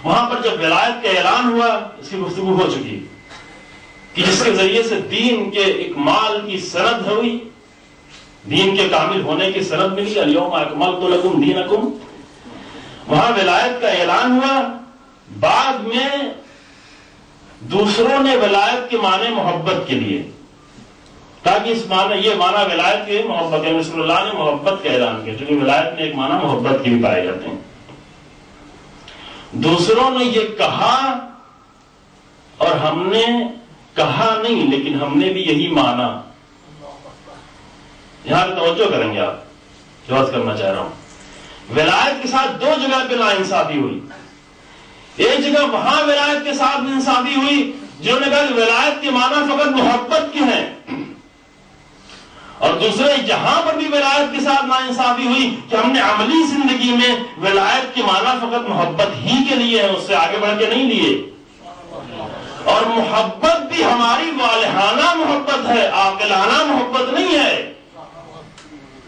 وہاں پر جب ولایت کا اعلان ہوا, اس کی گفتگو ہو چکی کہ جس کے ذریعے سے دین کے اکمال کی سند ہوئی, دین کے کامل ہونے کی سند ملی, الیوم اکملت لکم دینکم. وہاں ولایت کا اعلان ہوا. بعد میں دوسروں نے ولایت کے معنی محبت کے لیے, تاکہ اس معنی یہ معنی ولایت کے محبت ہے. رسول اللہ نے محبت کا اعلان کیا, چونکہ ولایت میں ایک معنی محبت کے بھی پائے جاتے ہیں. دوسروں نے یہ کہا اور ہم نے کہا نہیں, لیکن ہم نے بھی یہی مانا. یہاں پہ توجہ کریں گے, آپ جو بات کرنا چاہ رہا ہوں. ولایت کے ساتھ دو جگہ پہ ناانصافی ہوئی. ایک جگہ وہاں ولایت کے ساتھ انصافی ہوئی جنہوں نے کہا کہ ولایت کے معنی فقط محبت کے ہیں, اور دوسرے جہاں پر بھی ولایت کے ساتھ ناانصافی ہوئی کہ ہم نے عملی زندگی میں ولایت کے معنی فقط محبت ہی کے لیے ہے, اس سے آگے بڑھ کے نہیں لیے. اور محبت بھی ہماری والہانہ محبت ہے, عاقلانہ محبت نہیں ہے.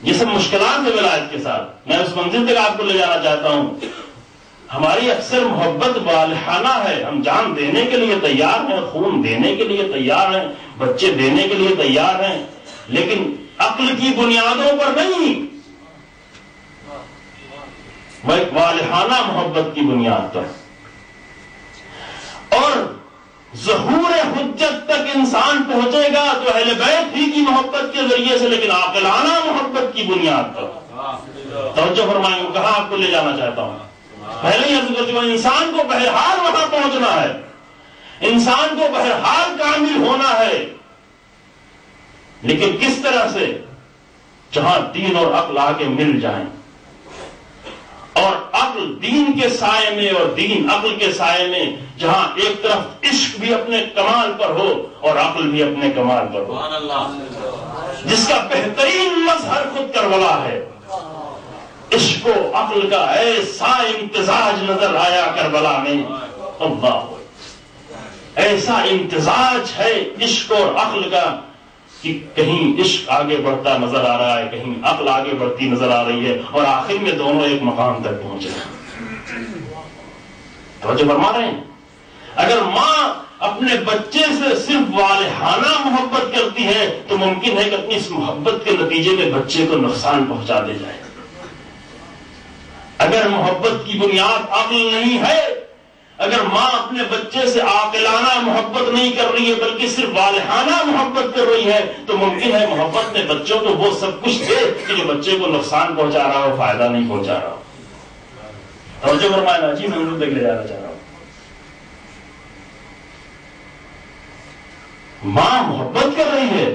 یہ سب مشکلات ہے ولایت کے ساتھ. میں اس منزل تک آپ کو لے جانا چاہتا ہوں. ہماری اکثر محبت والہانہ ہے, ہم جان دینے کے لیے تیار ہیں, خون دینے کے لیے تیار ہیں, بچے دینے کے لیے تیار ہیں, لیکن عقل کی بنیادوں پر نہیں, وہ ایک والہانہ محبت کی بنیاد پر. اور ظہور حجت تک انسان پہنچے گا تو اہل بیت ہی کی محبت کے ذریعے سے, لیکن عاقلانہ محبت کی بنیاد پر. توجہ فرمائیں, کہاں آپ کو لے جانا چاہتا ہوں. پہلے ہی عرض کر چکا, انسان کو بہرحال وہاں پہنچنا ہے, انسان کو بہرحال کامل ہونا ہے, لیکن کس طرح سے, جہاں دین اور عقل آگے مل جائیں, اور عقل دین کے سائے میں اور دین عقل کے سائے میں, جہاں ایک طرف عشق بھی اپنے کمال پر ہو اور عقل بھی اپنے کمال پر ہو, جس کا بہترین مظہر خود کربلا ہے. عشق و عقل کا ایسا امتزاج نظر آیا کربلا میں, اللہ, ایسا امتزاج ہے عشق اور عقل کا کہ کہیں عشق آگے بڑھتا نظر آ رہا ہے, کہیں عقل آگے بڑھتی نظر آ رہی ہے, اور آخر میں دونوں ایک مقام تک پہنچے. توجہ فرما رہے ہیں. اگر ماں اپنے بچے سے صرف والہانہ محبت کرتی ہے تو ممکن ہے کہ اپنی اس محبت کے نتیجے میں بچے کو نقصان پہنچا دے جائے. اگر محبت کی بنیاد عقل نہیں ہے, اگر ماں اپنے بچے سے عاقلانہ محبت نہیں کر رہی ہے بلکہ صرف والہانہ محبت کر رہی ہے, تو ممکن ہے محبت میں بچوں کو وہ سب کچھ دے کہ جو بچے کو نقصان پہنچا رہا ہو, فائدہ نہیں پہنچا رہا ہو. توجہ فرمائیں جی, میں ان تک لے جانا چاہ رہا ہوں. ماں محبت کر رہی ہے,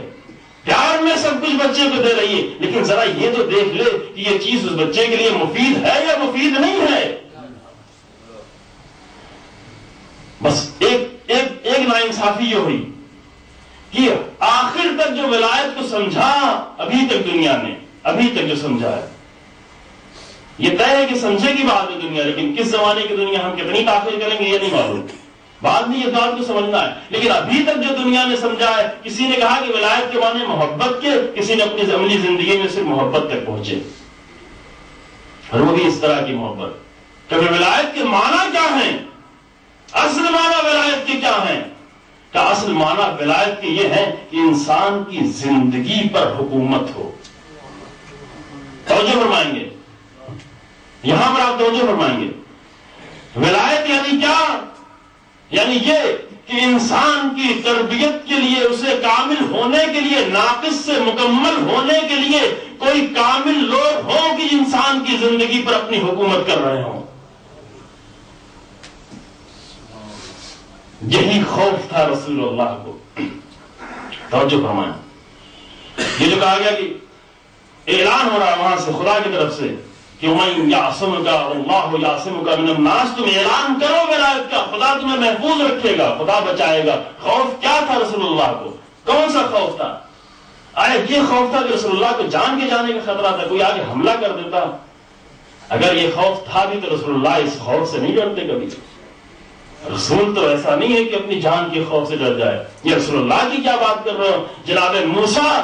پیار میں سب کچھ بچے کو دے رہی ہے, لیکن ذرا یہ تو دیکھ لے کہ یہ چیز اس بچے کے لیے مفید ہے یا مفید نہیں ہے. بس ایک ناانصافی یہ ہوئی کہ آخر تک جو ولایت کو سمجھا ابھی تک دنیا نے, ابھی تک جو سمجھا ہے, یہ طے ہے کہ سمجھے کی بات ہے دنیا, لیکن کس زمانے کی دنیا, ہم کتنی تاخیر کریں گے یہ نہیں معلوم. بعد میں یہ بات کو سمجھنا ہے, لیکن ابھی تک جو دنیا نے سمجھا ہے, کسی نے کہا کہ ولایت کے معنی محبت کے, کسی نے اپنی عملی زندگی میں صرف محبت تک پہنچے. اور وہ بھی اس طرح کی محبت. کہ ولایت کے معنی کیا ہیں؟ اصل معنی ولایت کے کیا ہیں؟ کہ اصل معنی ولایت کے یہ ہے کہ انسان کی زندگی پر حکومت ہو. توجہ فرمائیں گے یہاں پر، آپ توجہ فرمائیں گے. ولایت یعنی کیا؟ یعنی یہ کہ انسان کی تربیت کے لیے، اسے کامل ہونے کے لیے، ناقص سے مکمل ہونے کے لیے کوئی کامل لوگ ہوں کہ انسان کی زندگی پر اپنی حکومت کر رہے ہوں. یہی خوف تھا رسول اللہ کو. توجہ فرمائیں. یہ جو کہا گیا کہ اعلان ہو رہا ہے وہاں سے خدا کی طرف سے کہ وَمَن يَعْصِمُكَ وَاللَّهُ يَعْصِمُكَ مِنَ النَّاسِ، تم اعلان کرو ولایت کا، خدا تمہیں محفوظ رکھے گا، خدا بچائے گا. خوف کیا تھا رسول اللہ کو؟ کون سا خوف تھا؟ آیا یہ خوف تھا کہ رسول اللہ کو جان کے جانے کا خطرہ تھا، کوئی آگے حملہ کر دیتا؟ اگر یہ خوف تھا بھی تو رسول اللہ اس خوف سے نہیں ڈرتے کبھی. رسول تو ایسا نہیں ہے کہ اپنی جان کے خوف سے ڈر جائے. یہ رسول اللہ کی کیا بات کر رہے ہو؟ جناب موسیٰ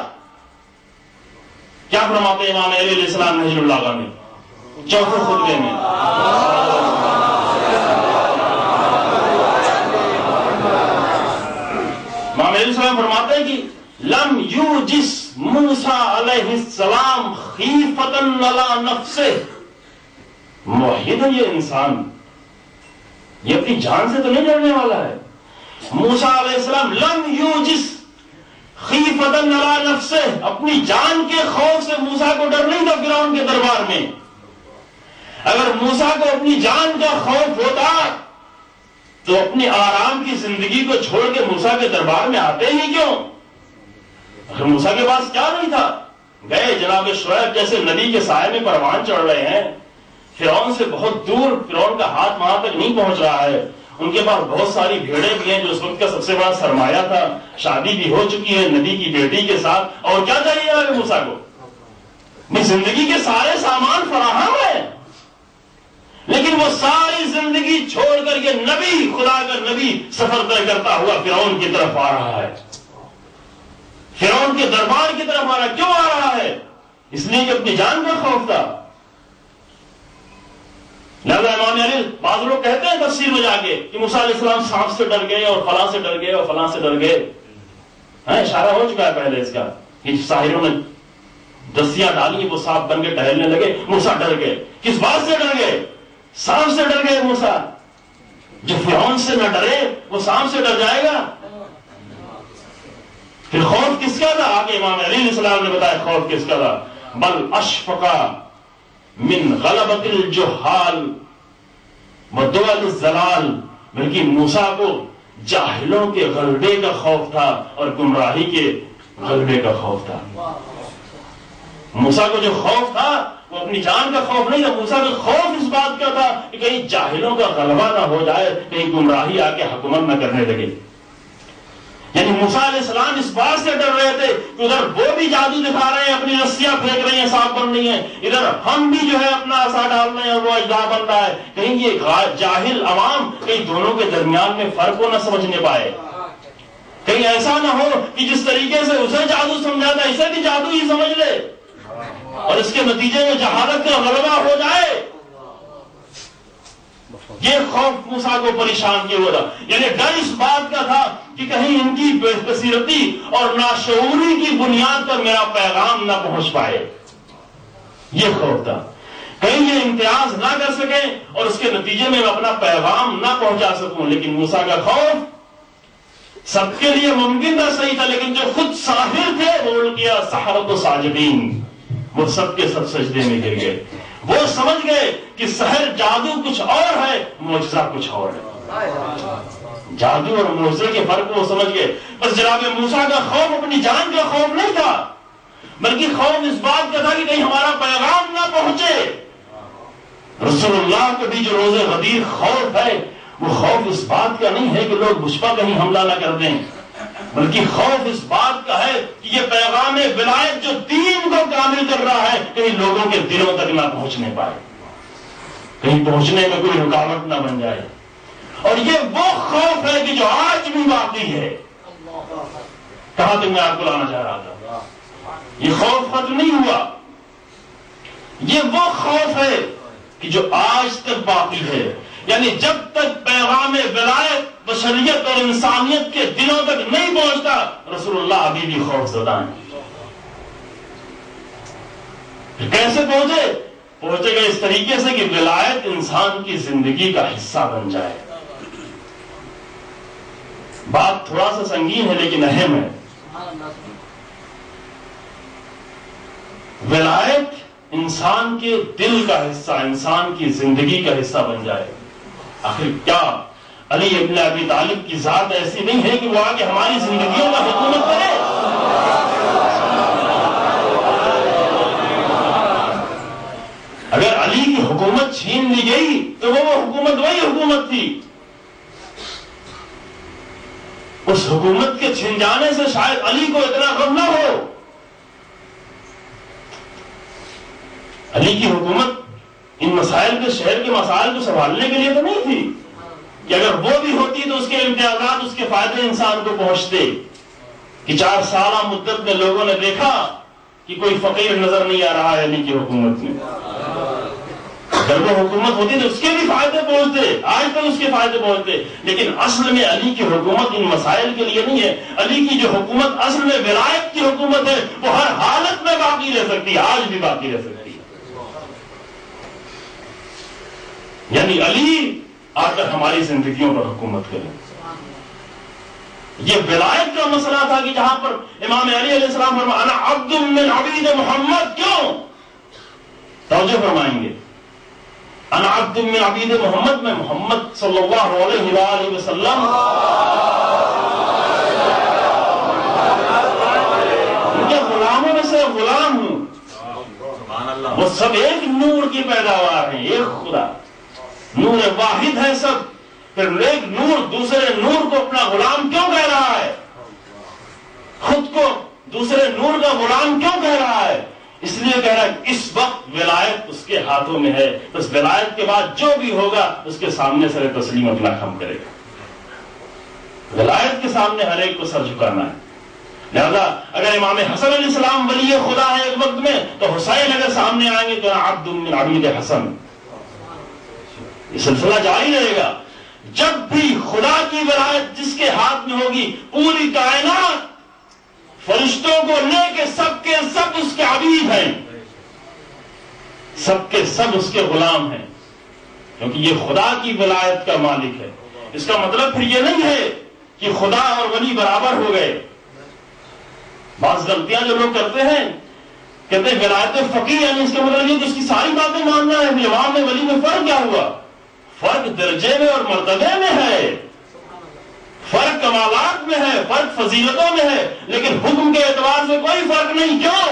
کیا فرماتے ہیں امام علیہ السلام نہج البلاغہ میں چوتھے خطبے میں؟ امام علیہ السلام فرماتے ہیں کہ لم یوجس موسیٰ علیہ السلام خیفۃ علی نفسہ. موحد ہے یہ انسان، یہ اپنی جان سے تو نہیں ڈرنے والا ہے. موسیٰ علیہ السلام لم یوجس خیفۃ علی نفسہ، اپنی جان کے خوف سے موسیٰ کو ڈر نہیں تھا فرعون کے دربار میں. اگر موسیٰ کو اپنی جان کا خوف ہوتا تو اپنی آرام کی زندگی کو چھوڑ کے موسیٰ کے دربار میں آتے ہی کیوں؟ اگر موسیٰ کے پاس کیا نہیں تھا؟ گئے جناب شعیب جیسے نبی کے سائے میں پروان چڑھ رہے ہیں، فرعون سے بہت دور، فرعون کا ہاتھ وہاں تک نہیں پہنچ رہا ہے. ان کے پاس بہت ساری بھیڑیں بھی ہیں جو اس وقت کا سب سے بڑا سرمایہ تھا. شادی بھی ہو چکی ہے نبی کی بیٹی کے ساتھ، اور کیا چاہیے آگے موسیٰ کو؟ زندگی کے سارے سامان فراہم ہے، لیکن وہ ساری زندگی چھوڑ کر کے نبی، خدا کا نبی سفر طے کرتا ہوا فرعون کی طرف آ رہا ہے. فرعون کے دربار کی طرف آ رہا ہے. کیوں آ رہا ہے؟ اس لیے کہ اپنی جان کا خوف تھا. لہذا امام علی، بعض لوگ کہتے ہیں تفسیر میں جا کے کہ موسیٰ علیہ السلام سانپ سے ڈر گئے اور فلاں سے ڈر گئے اور فلاں سے ڈر گئے. اشارہ ہو چکا ہے پہلے اس کا کہ ساحروں نے دستیاں ڈالی، وہ سانپ بن کے ٹہلنے لگے، موسیٰ ڈر گئے. کس بات سے ڈر گئے؟ سانپ سے ڈر گئے موسیٰ. جو فرعون سے نہ ڈرے وہ سانپ سے ڈر جائے گا. پھر خوف کس کا تھا؟ آگے امام علی علیہ السلام نے بتایا خوف کس کا تھا. بل اشفقا من غلبت الجہال ودول الضلال، بلکہ موسیٰ کو جاہلوں کے غلبے کا خوف تھا اور گمراہی کے غلبے کا خوف تھا. موسیٰ کو جو خوف تھا وہ اپنی جان کا خوف نہیں تھا. موسیٰ کا خوف اس بات کا تھا کہ کہیں جاہلوں کا غلبہ نہ ہو جائے، کہیں گمراہی آ کے حکومت نہ کرنے لگے. یعنی موسیٰ علیہ السلام اس بات سے ڈر رہے تھے کہ ادھر وہ بھی جادو دکھا رہے ہیں، اپنی رسیاں پھینک رہی ہیں، سانپ بن رہی ہیں، ادھر ہم بھی جو ہے اپنا عصا ڈال رہے ہیں اور وہ اجدھا بن رہا ہے. کہیں یہ جاہل عوام کہیں دونوں کے درمیان میں فرق کو نہ سمجھنے پائے. کہیں ایسا نہ ہو کہ جس طریقے سے اسے جادو سمجھا تھا اسے بھی جادو ہی سمجھ لے اور اس کے نتیجے میں جہالت کا غلبہ ہو جائے. یہ خوف موسیٰ کو پریشان کیا ہوا تھا. یعنی ڈر اس بات کا تھا کہ کہیں ان کی بے بصیرتی اور ناشعوری کی بنیاد پر میرا پیغام نہ پہنچ پائے. یہ خوف تھا کہیں یہ امتیاز نہ کر سکے اور اس کے نتیجے میں اپنا پیغام نہ پہنچا سکوں. لیکن موسیٰ کا خوف سب کے لیے ممکن تھا، صحیح تھا، لیکن جو خود ساحر تھے وہ کیا سحرۃ و ساجدین، وہ سب کے سب سجدے میں گر گئے. وہ سمجھ گئے کہ سحر جادو کچھ اور ہے، معجزہ کچھ اور ہے. جادو اور معجزے کے فرق کو وہ سمجھ گئے. بس جناب موسیٰ کا خوف اپنی جان کا خوف نہیں تھا، بلکہ خوف اس بات کا تھا کہ کہیں ہمارا پیغام نہ پہنچے. رسول اللہ کو بھی جو روز غدیر خوف ہے وہ خوف اس بات کا نہیں ہے کہ لوگ مجھ پر کہیں حملہ نہ کر دیں، بلکہ خوف اس بات کا ہے کہ یہ پیغام ولایت جو دین کو کامل کر رہا ہے کہیں لوگوں کے دلوں تک نہ پہنچنے پائے، کہیں پہنچنے میں کوئی رکاوٹ نہ بن جائے. اور یہ وہ خوف ہے کہ جو آج بھی باقی ہے. کہاں تک میں آپ کو لانا چاہ رہا تھا؟ یہ خوف ختم نہیں ہوا. یہ وہ خوف ہے کہ جو آج تک باقی ہے، یعنی جب تک پیغام ولایت بشریت اور انسانیت کے دلوں تک نہیں پہنچتا، رسول اللہ ابھی بھی خوف زدہ ہیں۔ کیسے پہنچے گا اس طریقے سے کہ ولایت انسان کی زندگی کا حصہ بن جائے۔ بات تھوڑا سا سنگین ہے لیکن اہم ہے۔ ولایت انسان کے دل کا حصہ، انسان کی زندگی کا حصہ بن جائے۔ آخر کیا علی ابن ابی طالب کی ذات ایسی نہیں ہے کہ وہ آگے ہماری زندگیوں کا حکومت کرے؟ اگر علی کی حکومت چھین لی گئی تو وہ حکومت وہی حکومت تھی۔ اس حکومت کے چھن جانے سے شاید علی کو اتنا غم نہ ہو۔ علی کی حکومت ان مسائل کے، شہر کے مسائل کو سنبھالنے کے لیے تو نہیں تھی کہ اگر وہ بھی ہوتی تو اس کے امتیازات، اس کے فائدے انسان کو پہنچتے۔ کہ 4 سالہ مدت میں لوگوں نے دیکھا کہ کوئی فقیر نظر نہیں آ رہا ہے علی کی حکومت میں۔ اگر وہ حکومت ہوتی تو اس کے بھی فائدے پہنچتے، آج تک اس کے فائدے پہنچتے۔ لیکن اصل میں علی کی حکومت ان مسائل کے لیے نہیں ہے۔ علی کی جو حکومت اصل میں ولایت کی حکومت ہے، وہ ہر حالت میں باقی رہ سکتی ہے، آج بھی باقی رہ سکتی ہے۔ یعنی علی آ کر ہماری زندگیوں پر حکومت کرے۔ یہ ولایت کا مسئلہ تھا کہ جہاں پر امام علی علیہ السلام فرمایا انا عبد من عبید محمد، کیوں؟ توجہ فرمائیں گے، انا عبد من عبید محمد، میں محمد صلی اللہ علیہ وآلہ وسلم ان کے غلاموں میں سے غلام ہوں۔ وہ سب ایک نور کی پیداوار ہیں، ایک خدا، نور واحد ہے سب۔ پھر ایک نور دوسرے نور کو اپنا غلام کیوں کہہ رہا ہے؟ خود کو دوسرے نور کا غلام کیوں کہہ رہا ہے؟ اس لیے کہہ رہا ہے اس وقت ولایت اس کے ہاتھوں میں ہے، بس ولایت کے بعد جو بھی ہوگا اس کے سامنے سر تسلیم اپنا خم کرے گا۔ ولایت کے سامنے ہر ایک کو سر جھکانا ہے۔ لہذا اگر امام حسن علیہ السلام ولی خدا ہے ایک وقت میں، تو حسین اگر سامنے آئیں گے تو عبد من عبید حسن۔ یہ سلسلہ جاری رہے گا۔ جب بھی خدا کی ولایت جس کے ہاتھ میں ہوگی، پوری کائنات فرشتوں کو لے کے سب اس کے عبید ہیں، سب کے سب اس کے غلام ہیں، کیونکہ یہ خدا کی ولایت کا مالک ہے۔ اس کا مطلب پھر یہ نہیں ہے کہ خدا اور ولی برابر ہو گئے۔ بعض غلطیاں جو لوگ کرتے ہیں، کہتے ہیں ولایت فقیہ، یعنی اس کا مطلب یہ کہ اس کی ساری باتیں ماننا ہے۔ امام میں ولی میں فرق کیا ہوا؟ فرق درجے میں اور مرتبے میں ہے، فرق کمالات میں ہے، فرق فضیلتوں میں ہے، لیکن حکم کے اعتبار سے کوئی فرق نہیں۔ کیوں؟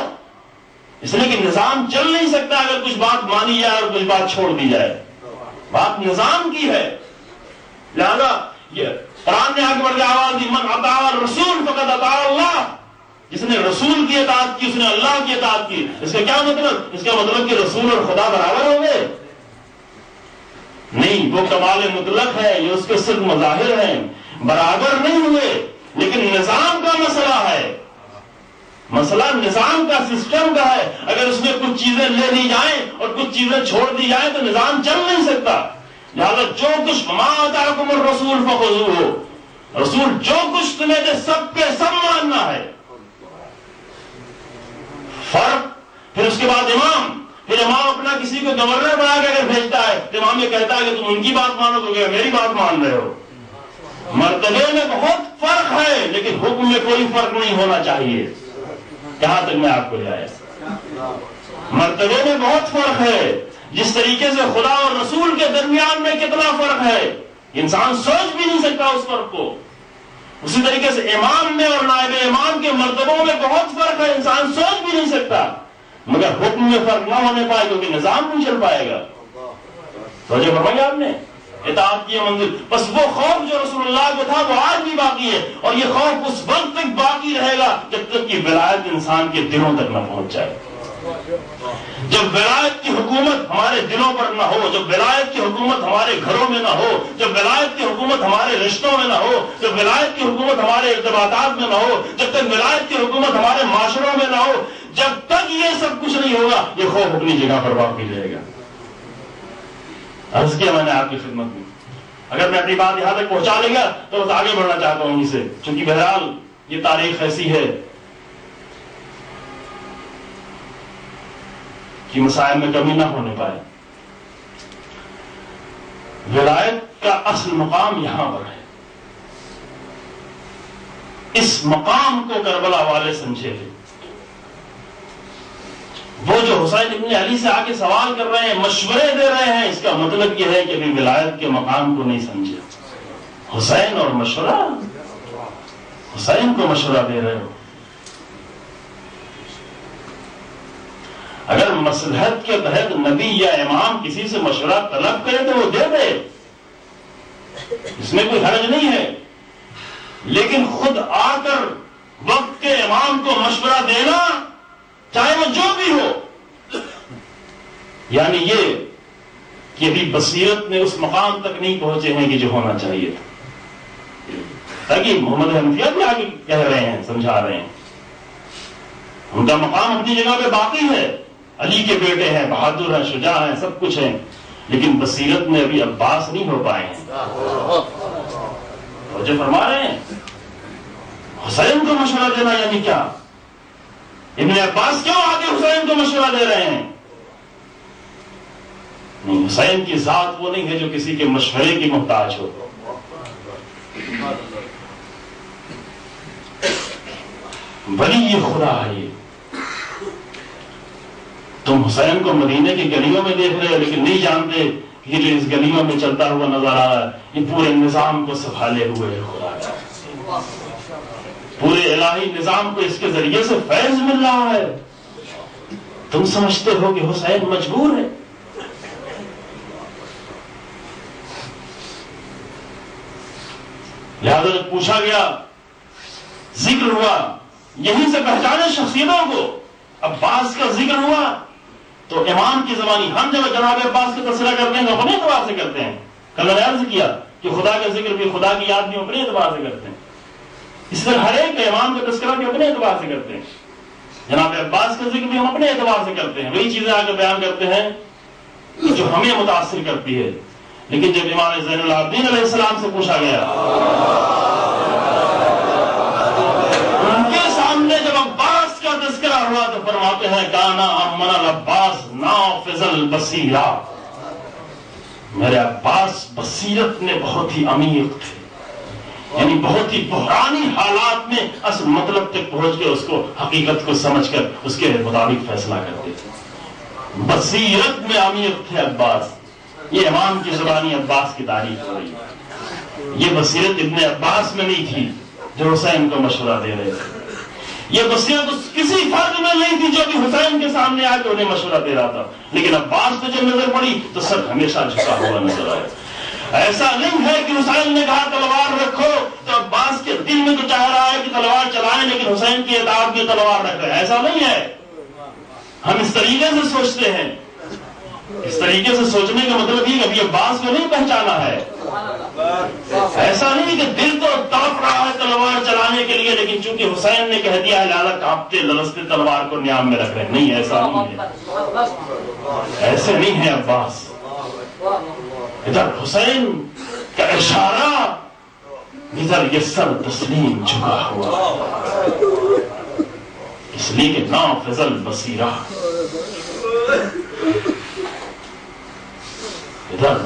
اس لیے کہ نظام چل نہیں سکتا اگر کچھ بات مانی جائے اور کچھ بات چھوڑ دی جائے۔ بات نظام کی ہے۔ لہذا یہ قرآن نے آگے بڑھ کے آواز دی من اطاع الرسول فقد اطاع اللہ، جس نے رسول کی اطاعت کی اس نے اللہ کی اطاعت کی۔ اس کا کیا مطلب؟ اس کا مطلب کہ رسول اور خدا برابر ہو گئے؟ نہیں، وہ کمال مطلق ہے، یہ اس کے صرف مظاہر ہیں، برابر نہیں ہوئے۔ لیکن نظام کا مسئلہ ہے، مسئلہ نظام کا، سسٹم کا ہے۔ اگر اس میں کچھ چیزیں لے لی جائیں اور کچھ چیزیں چھوڑ دی جائیں تو نظام چل نہیں سکتا۔ لہذا جو کچھ ما آتاکم الرسول فخذوہ، رسول جو کچھ تمہیں دے سب کے سب ماننا ہے۔ فرق پھر اس کے بعد امام، پھر امام اپنا کسی کو گورنر بنا کے اگر بھیجتا ہے تو امام یہ کہتا ہے کہ تم ان کی بات مانو تو میری بات مان رہے ہو۔ مرتبے میں بہت فرق ہے لیکن حکم میں کوئی فرق نہیں ہونا چاہیے۔ یہاں تک میں آپ کو لے آیا۔ مرتبے میں بہت فرق ہے، جس طریقے سے خدا اور رسول کے درمیان میں کتنا فرق ہے انسان سوچ بھی نہیں سکتا اس فرق کو۔ اسی طریقے سے امام میں اور نائب امام کے مرتبوں میں بہت فرق ہے، انسان سوچ بھی نہیں سکتا، مگر حکم میں فرق نہ ہونے پائے کیونکہ نظام نہیں چل پائے گا۔ توجہ فرمایا آپ نے؟ اطاعت کی منزل، بس وہ خوف جو رسول اللہ کو تھا وہ آج بھی باقی ہے، اور یہ خوف اس وقت تک باقی رہے گا جب تک کہ ولایت انسان کے دلوں تک نہ پہنچ جائے۔ جب ولایت کی حکومت ہمارے دلوں پر نہ ہو، جب ولایت کی حکومت ہمارے گھروں میں نہ ہو، جب ولایت کی حکومت ہمارے رشتوں میں نہ ہو، جب ولایت کی حکومت ہمارے ارتباطات میں نہ ہو، جب تک ولایت کی حکومت ہمارے معاشروں میں نہ ہو، جب تک یہ سب کچھ نہیں ہوگا یہ خوف اپنی جگہ پر باقی رہے گا۔ عرض کیا میں نے آپ کی خدمت میں. اگر میں اپنی بات یہاں تک پہنچا لے گا تو بس آگے بڑھنا چاہتا ہوں سے، چونکہ بہرحال یہ تاریخ ایسی ہے کہ مسائل میں کمی نہ ہونے پائے. ولایت کا اصل مقام یہاں پر ہے. اس مقام کو کربلا والے سمجھے تھے. وہ جو حسین ابن علی سے آ کے سوال کر رہے ہیں، مشورے دے رہے ہیں، اس کا مطلب یہ ہے کہ ابھی ولایت کے مقام کو نہیں سمجھے. حسین اور مشورہ، حسین کو مشورہ دے رہے ہو. اگر مصلحت کے تحت نبی یا امام کسی سے مشورہ طلب کرے تو وہ دے دے، اس میں کوئی حرج نہیں ہے. لیکن خود آ کر وقت کے امام کو مشورہ دینا، چاہے وہ جو بھی ہو، یعنی یہ کہ ابھی بصیرت میں اس مقام تک نہیں پہنچے ہیں کہ جو ہونا چاہیے تھا. تاکہ محمد حنفیہ بھی آگے کہہ رہے ہیں، سمجھا رہے ہیں، ان کا مقام اپنی جگہ پہ باقی ہے. علی کے بیٹے ہیں، بہادر ہیں، شجاع ہیں، سب کچھ ہیں، لیکن بصیرت میں ابھی عباس نہیں ہو پائے ہیں. جو فرما رہے ہیں حسین کو مشورہ دینا یعنی کیا؟ ابن عباس کیوں آگے حسین کو مشورہ دے رہے ہیں؟ نہیں، حسین کی ذات وہ نہیں ہے جو کسی کے مشورے کی محتاج ہو. ولی یہ خدا ہے. یہ تم حسین کو مدینے کی گلیوں میں دیکھ رہے ہو، لیکن نہیں جانتے کہ جو اس گلیوں میں چلتا ہوا نظر آ رہا ہے یہ پورے نظام کو سنبھالے ہوئے ہے خدا ہے. پورے الہی نظام کو اس کے ذریعے سے فیض مل رہا ہے. تم سمجھتے ہو کہ حسین مجبور ہے. لہذا جب پوچھا گیا، ذکر ہوا، یہیں سے پہچانے شخصیتوں کو. عباس کا ذکر ہوا تو امام کی زبانی ہم جب جناب عباس کا تذکرہ کرتے ہیں تو اپنے اعتبار سے کرتے ہیں. کل نے عرض کیا کہ خدا کا ذکر بھی، خدا کی یاد بھی اپنے اعتبار سے کرتے ہیں. اس طرح ہر ایک امام کا تذکرہ بھی اپنے اعتبار سے کرتے ہیں. جناب عباس کا ذکر بھی ہم اپنے اعتبار سے کرتے ہیں. وہی چیزیں آگے بیان کرتے ہیں جو ہمیں متاثر کرتی ہے. لیکن جب امام زین العابدین علیہ السلام سے پوچھا گیا، ان کے سامنے جب عباس کا تذکرہ ہوا تو فرماتے ہیں کانا امن العباس نافذ البصیرہ. میرے عباس بصیرت میں بہت ہی عمیق تھے، یعنی بہت ہی بحرانی حالات میں اصل مطلب تک پہنچ کے اس کو، حقیقت کو سمجھ کر اس کے مطابق فیصلہ کرتے تھے. بصیرت میں عمیق تھے عباس. یہ امام کی زبانی عباس کی تعریف ہو رہی ہے. یہ بصیرت ابن عباس میں نہیں تھی جو حسین کو مشورہ دے رہے تھے. یہ بصیرت کسی فرد میں نہیں تھی جو بھی حسین کے سامنے آ کے انہیں مشورہ دے رہا تھا. لیکن عباس پہ جب نظر پڑی تو سب ہمیشہ جھکا ہوا نظر آیا. ایسا نہیں ہے کہ حسین نے کہا تلوار رکھو تو عباس کے دل میں تو چاہ رہا ہے کہ تلوار چلائیں، لیکن حسین کی اطاعت میں تلوار رکھ رہے ہیں. ایسا نہیں ہے. ہم اس طریقے سے سوچتے ہیں. اس طریقے سے سوچنے کا مطلب یہ کہ ابھی عباس کو نہیں پہچانا ہے. ایسا نہیں کہ دل تو تڑپ رہا ہے تلوار چلانے کے لیے، لیکن چونکہ حسین نے کہہ دیا ہے لہذا کانپتے لرزتے تلوار کو نیام میں رکھ رہے ہیں. نہیں، ایسا نہیں ہے. ایسے نہیں ہے عباس. ادھر حسین کا اشارہ، ادھر یہ سر تسلیم جھکا ہوا، اس لیے کہ نافذ البصیرہ. ادھر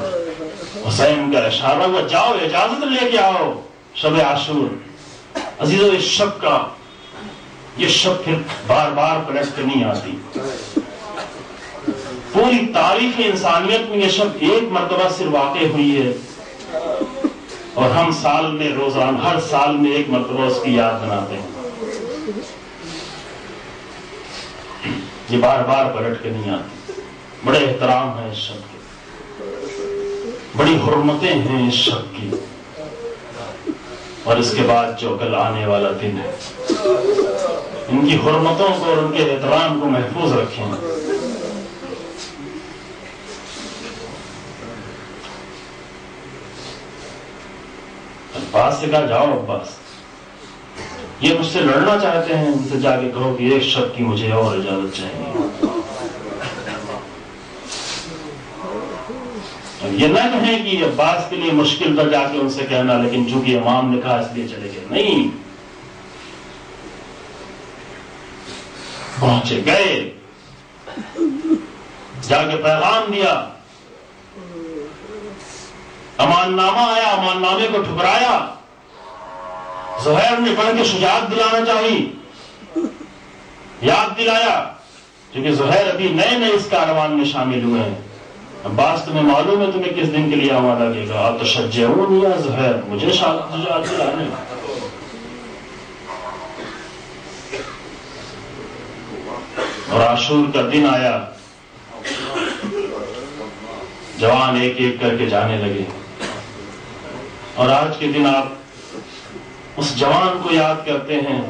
حسین کا اشارہ ہوا، جاؤ اجازت لے کے آؤ شب عاشور. عزیزو، اس شب کا، یہ شب پھر بار بار پلٹ کے نہیں آتی. پوری تاریخ انسانیت میں یہ شب ایک مرتبہ صرف واقع ہوئی ہے، اور ہم سال میں روزانہ، ہر سال میں ایک مرتبہ اس کی یاد بناتے ہیں. یہ بار بار پلٹ کے نہیں آتی. بڑے احترام ہے اس شب کے، بڑی حرمتیں ہیں اس شب کی. اور اس کے بعد جو کل آنے والا دن ہے، ان کی حرمتوں کو اور ان کے احترام کو محفوظ رکھیں. عباس سے کہا، جاؤ عباس، یہ مجھ سے لڑنا چاہتے ہیں، ان سے جا کے کہو کہ ایک شب کی مجھے اور اجازت چاہیے. یہ نہ کہیں کہ عباس کے لیے مشکل تھا جا کے ان سے کہنا، لیکن چونکہ امام نے کہا اس لیے چلے گئے. نہیں، پہنچے، گئے، جا کے پیغام دیا. امان نامہ آیا، امان نامے کو ٹھکرایا. زہیر نے پڑھ کے شجاعت دلانا چاہی، یاد دلایا، کیونکہ زہیر ابھی نئے نئے اس کاروان میں شامل ہوئے ہیں. عباس تمہیں معلوم ہے تمہیں کس دن کے لیے آمادہ لگے گا. آپ تشجعون یا زہیر، مجھے شجاعت دلانے. اور عاشور کا دن آیا، جوان ایک ایک کر کے جانے لگے. اور آج کے دن آپ اس جوان کو یاد کرتے ہیں.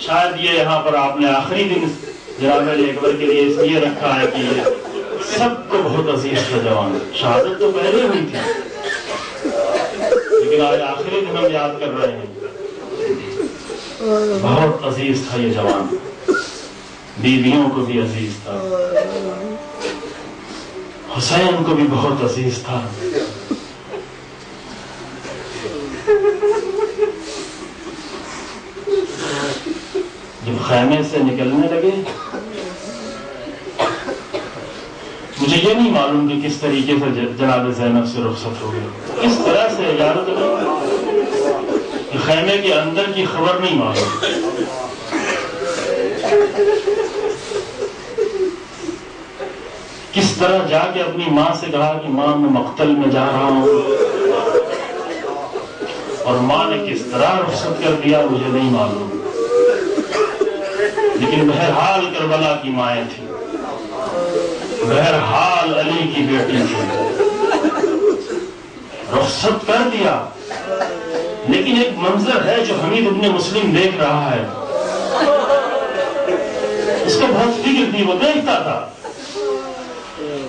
شاید یہ یہاں پر آپ نے آخری دن جناب علی اکبر کے لیے اس لیے رکھا ہے کہ یہ سب کو بہت عزیز تھا جوان. شہادت تو پہلے ہوئی تھی، لیکن آج آخری دن ہم یاد کر رہے ہیں. بہت عزیز تھا یہ جوان، بیویوں کو بھی عزیز تھا، حسین کو بھی بہت عزیز تھا. جب خیمے سے نکلنے لگے، مجھے یہ نہیں معلوم کہ کس طریقے سے جناب زینب سے رخصت ہو گئے، کس طرح سے اجازت کہ خیمے کے اندر کی خبر نہیں معلوم. کس طرح جا کے اپنی ماں سے کہا کہ ماں میں مقتل میں جا رہا ہوں، اور ماں نے کس طرح رخصت کر دیا مجھے نہیں معلوم. لیکن بہرحال کربلا کی مائیں تھیں، بہرحال علی کی بیٹی تھی. رخصت کر دیا، لیکن ایک منظر ہے جو حمید ابن مسلم دیکھ رہا ہے. اس کو بہت فکر تھی، وہ دیکھتا تھا.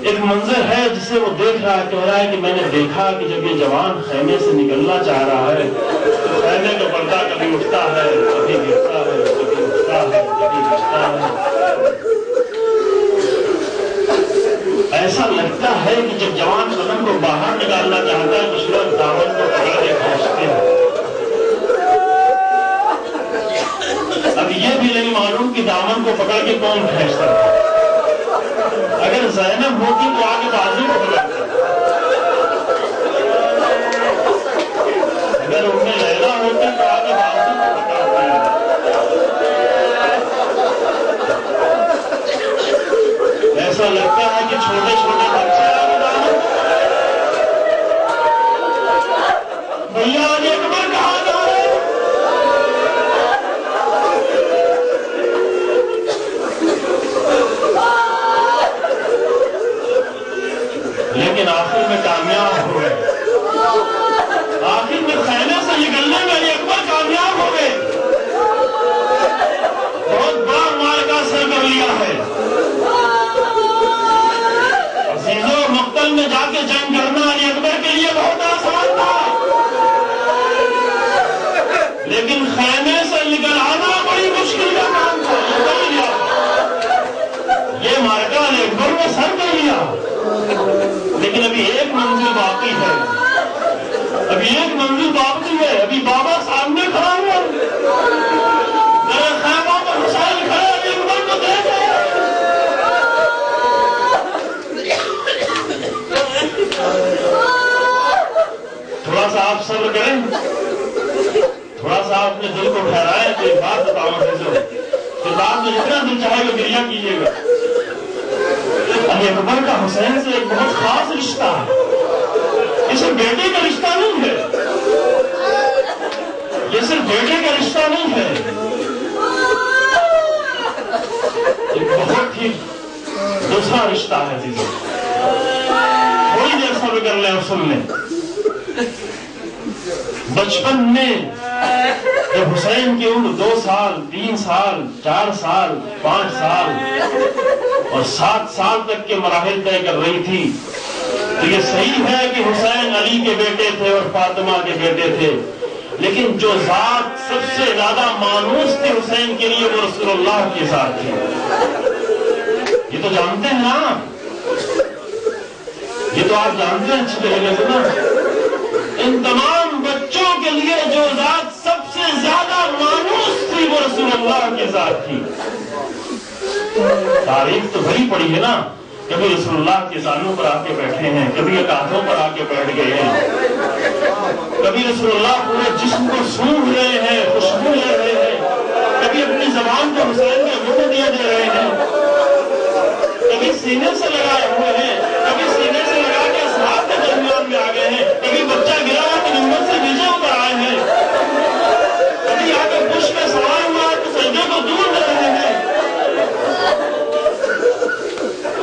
ایک منظر ہے جسے وہ دیکھ رہا ہے، کہہ رہا ہے کہ میں نے دیکھا کہ جب یہ جوان خیمے سے نکلنا چاہ رہا ہے تو خیمے کا پردہ کبھی اٹھتا ہے، کبھی گرتا ہے، کبھی اٹھتا ہے، کبھی گرتا ہے. ایسا لگتا ہے کہ جب جوان بدن کو باہر نکالنا چاہتا ہے کچھ لوگ دامن کو پکڑ کے کھینچتے ہیں. اب یہ بھی نہیں معلوم کہ دامن کو پکڑ کے کون کھینچتا ہے. اگر زینب ہوتی تو آگے بازو کو پکڑتا، اگر ان میں لیلا ہوتی تو آگے بازو کو پکڑتا. ایسا لگتا ہے کہ چھوٹے چھوٹے بچے بھیا علی اکبر کہاں جا رہے ہیں. لیکن آخر میں کامیاب ہو گئے. آخر میں خیمے سے نکلنے میں علی اکبر کامیاب ہو گئے. بہت بڑا معرکہ سر کر لیا ہے. عزیزوں، مقتل میں جا کے جنگ کرنا علی اکبر کے لیے بہت آسان تھا، لیکن خیمے سے نکل آنا بڑی مشکل کا کام تھا. یہ معرکہ علی اکبر میں سر کر لیا، لیکن ابھی ایک منزل باقی ہے. ابھی ایک منزل باقی ہے. ابھی بابا سامنے کھڑا ہوا، میرے خیمہ پر حسین کھڑا علی اکبر کو دیکھ رہے. تھوڑا سا آپ صبر کریں، تھوڑا سا آپ اپنے دل کو ٹھہرائیں. تو ایک بات بتاؤں کہ بعد میں جتنا دل چاہے گا گریہ کیجیے گا. علی اکبر کا حسین سے ایک بہت خاص رشتہ ہے. یہ صرف بیٹے کا رشتہ نہیں ہے، یہ صرف بیٹے کا رشتہ نہیں ہے، ایک بہت ہی دوسرا رشتہ ہے. تھوڑی دیر صبر کر لیں اور سن لیں. بچپن میں جب حسین کی عمر 2 سال 3 سال 4 سال 5 سال اور 7 سال تک کے مراحل طے کر رہی تھی، تو یہ صحیح ہے کہ حسین علی کے بیٹے تھے اور فاطمہ کے بیٹے تھے، لیکن جو ذات سب سے زیادہ مانوس تھی حسین کے لیے وہ رسول اللہ کی ذات تھی. یہ تو جانتے ہیں نا. یہ تو آپ جانتے ہیں اچھی طریقے سے نا. ان تمام بچوں کے لیے جو ذات سب سے زیادہ مانوس تھی وہ رسول اللہ کی ذات تھی. تاریخ تو بھری پڑی ہے نا. کبھی رسول اللہ کے سانوں پر آ کے بیٹھے ہیں, کبھی کاندھوں پر آ کے بیٹھ گئے ہیں, کبھی رسول اللہ پورے جسم کو سونگھ رہے ہیں, خوشبو لے رہے ہیں, کبھی اپنی زبان کو حسین کے منہ میں دے رہے ہیں, کبھی سینے سے لگائے ہوئے ہیں, کبھی سینے سے لگا کے اصحاب کے درمیان میں آ گئے ہیں, کبھی بچہ گرا ہوا تو نمبر سے نیچے اتر آئے ہیں, کبھی آ کے پش میں سوار ہوا تو سجدے کو دور دے رہے ہیں.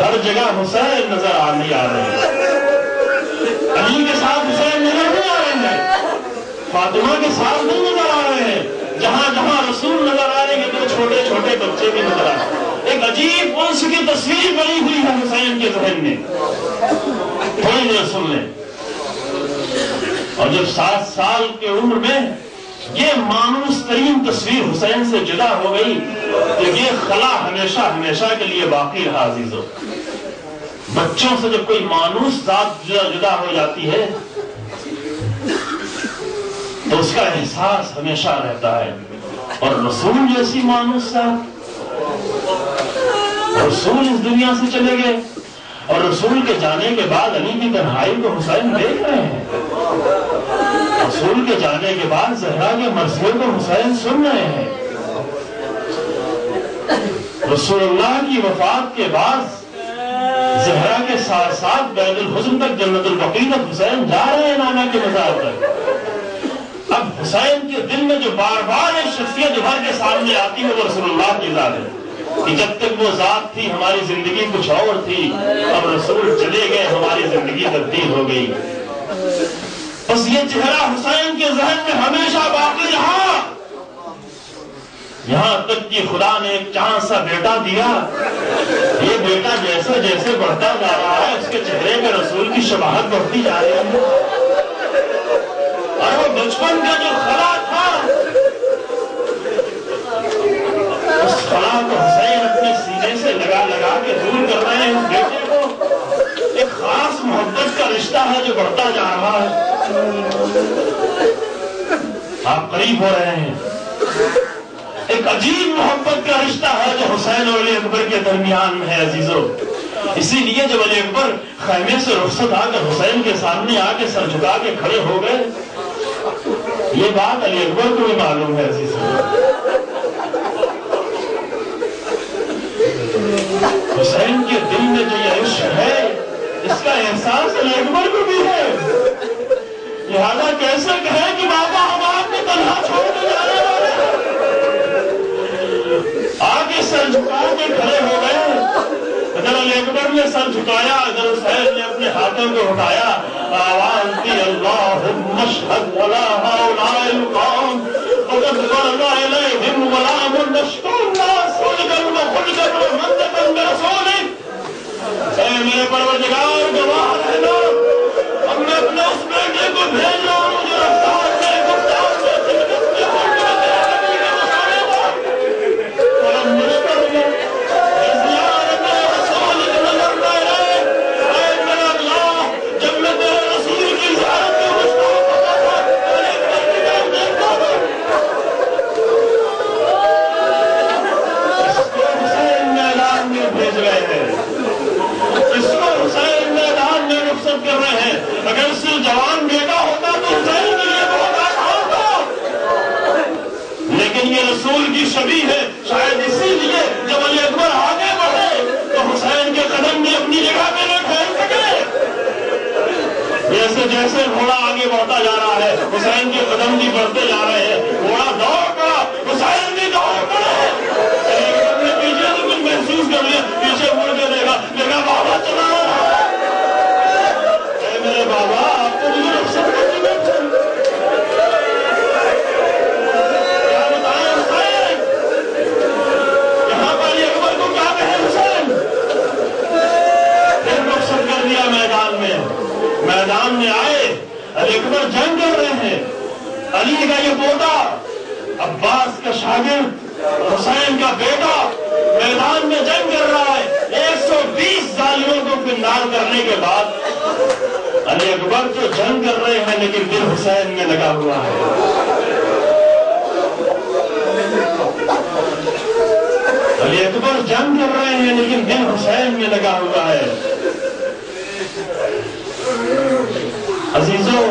ہر جگہ حسین نظر نہیں آ رہے ہیں. علی کے ساتھ حسین نظر نہیں آ رہے ہیں, فاطمہ کے ساتھ نہیں نظر آ رہے ہیں. جہاں جہاں رسول نظر آ رہے ہیں تو چھوٹے چھوٹے بچے بھی نظر آ رہے ہیں. ایک عجیب انس کی تصویر بنی ہوئی ہے حسین کے ذہن میں. تھوڑی دیر سن لیں. اور جب 7 سال کے عمر میں یہ مانوس ترین تصویر حسین سے جدا ہو گئی تو یہ خلا ہمیشہ ہمیشہ کے لیے باقی رہا. عزیزو, بچوں سے جب کوئی مانوس ذات جدا ہو جاتی ہے تو اس کا احساس ہمیشہ رہتا ہے. اور رسول جیسی مانوس ذات, رسول اس دنیا سے چلے گئے, اور رسول کے جانے کے بعد علی کی تنہائی کو حسین دیکھ رہے ہیں. رسول کے جانے کے بعد زہرا کے مرثیے کو حسین سن رہے ہیں. رسول اللہ کی وفات کے بعد زہرا کے ساتھ ساتھ بیت الحزن تک جنت البقیع تک حسین جا رہے ہیں نانا کے مزار تک. اب حسین کے دل میں جو بار بار ایک شخصیت ابھر کے سامنے آتی ہے وہ رسول اللہ کی ذات ہے. کہ جب تک وہ ذات تھی ہماری زندگی کچھ اور تھی, اب رسول چلے گئے ہماری زندگی تبدیل ہو گئی. بس یہ چہرہ حسین کے ذہن میں ہمیشہ باقی رہا. یہاں تک کہ خدا نے ایک چاند سا بیٹا دیا. یہ بیٹا جیسے جیسے بڑھتا جا رہا ہے اس کے چہرے میں رسول کی شباہت بڑھتی جا رہی ہے. اور وہ بچپن کا جو خلا تھا اس خلا کو حسین اپنے سینے سے لگا لگا کے دور کر رہے ہیں. بیٹے کو ایک خاص محبت کا رشتہ ہے جو بڑھتا جا رہا ہے. آپ قریب ہو رہے ہیں. ایک عجیب محبت کا رشتہ ہے جو حسین اور علی اکبر کے درمیان میں ہے. عزیزو, اسی لیے جب علی اکبر خیمے سے رخصت آ کر حسین کے سامنے آ کے سر جھکا کے کھڑے ہو گئے, یہ بات علی اکبر کو بھی معلوم ہے. عزیزو, حسین کے دل میں جو یہ عشق ہے اس کا احساس علی اکبر کو بھی ہے. لہذا کیسے کہے کہ بابا ہم آپ کو تنہا چھوڑ کے جانے والے ہیں. آگے سر جھکا کے کھڑے ہو گئے. ادھر علی اکبر نے سر جھکایا, ادھر حسین نے اپنے ہاتھوں کو اٹھایا. آواز دی اللہم اشہد ولا ہؤلاء القوم وقد فرض الیہم غلام مشکور الناس خلقا وخلقا ومنطقا برسولک. اے میرے پروردگار گواہ رہنا, اب میں اپنے اس بیٹے کو بھیج رہا ہوں جو رفتار سے گفتار سے خدمت میں خلق میں نبی کے مسالے کو اور مشکل میں زیارت رسول کے نظر میں رہے. اے میرا اللہ, جب میں تیرے رسول کی زیارت میں مشتاق ہوتا تھا اور ایک بار کی طرف دیکھتا تھا, اس کو حسین میدان میں بھیج رہے ہیں. اس کو حسین میدان میں رخصت کر رہے ہیں. اگر صرف جوان بیٹا ہوتا تو حسین کے لیے بہت آسان تھا, لیکن یہ رسول کی شبیہ ہے. شاید اسی لیے جب علی اکبر آگے بڑھے تو حسین کے قدم بھی اپنی جگہ پہ نہ ٹھہر سکے. جیسے جیسے گھوڑا آگے بڑھتا جا رہا ہے حسین کے قدم بھی بڑھتے جا رہے ہیں. گھوڑا دوڑ پڑا, حسین بھی دوڑ پڑے. اپنے پیچھے سے کچھ محسوس کر لیا, پیچھے مڑ کے دیکھا بابا چلا رہا ہے. میرے بابا آپ کو مجھے رخصت کرنی بیٹھے کیا بتائیں حسین. یہاں پر علی اکبر کو کیا کہے حسین. پھر رخصت کر دیا میدان میں. میدان میں آئے, علی اکبر جنگ کر رہے ہیں. علی کا یہ پوتا, عباس کا شاگرد, حسین کا بیٹا میدان میں جنگ کر رہا ہے. 120 ظالموں کو پنڈال کرنے کے بعد حسین میں لگا ہوا ہے. علی اکبر جنگ کر رہے ہیں لیکن دل حسین میں لگا ہوا ہے. عزیزو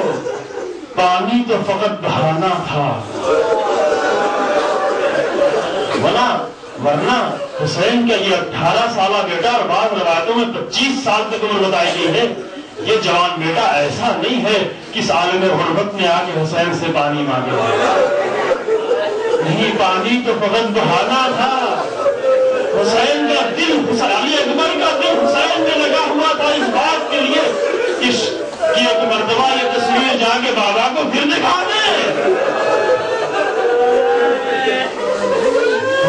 پانی تو فقط بہانا تھا، ورنہ حسین کا یہ 18 سالہ بیٹا، اور بعض روایتوں میں 25 سال تک عمر بتائی گئی ہے، یہ جوان بیٹا ایسا نہیں ہے کہ اس عالم غربت میں آ کے حسین سے پانی مانگے. نہیں، پانی تو فقط بہانا تھا. حسین کا دل، علی اکبر کا دل حسین میں لگا ہوا تھا اس بات کے لیے کہ ایک مرتبہ یہ تصویر جا کے بابا کو پھر دکھا دیں.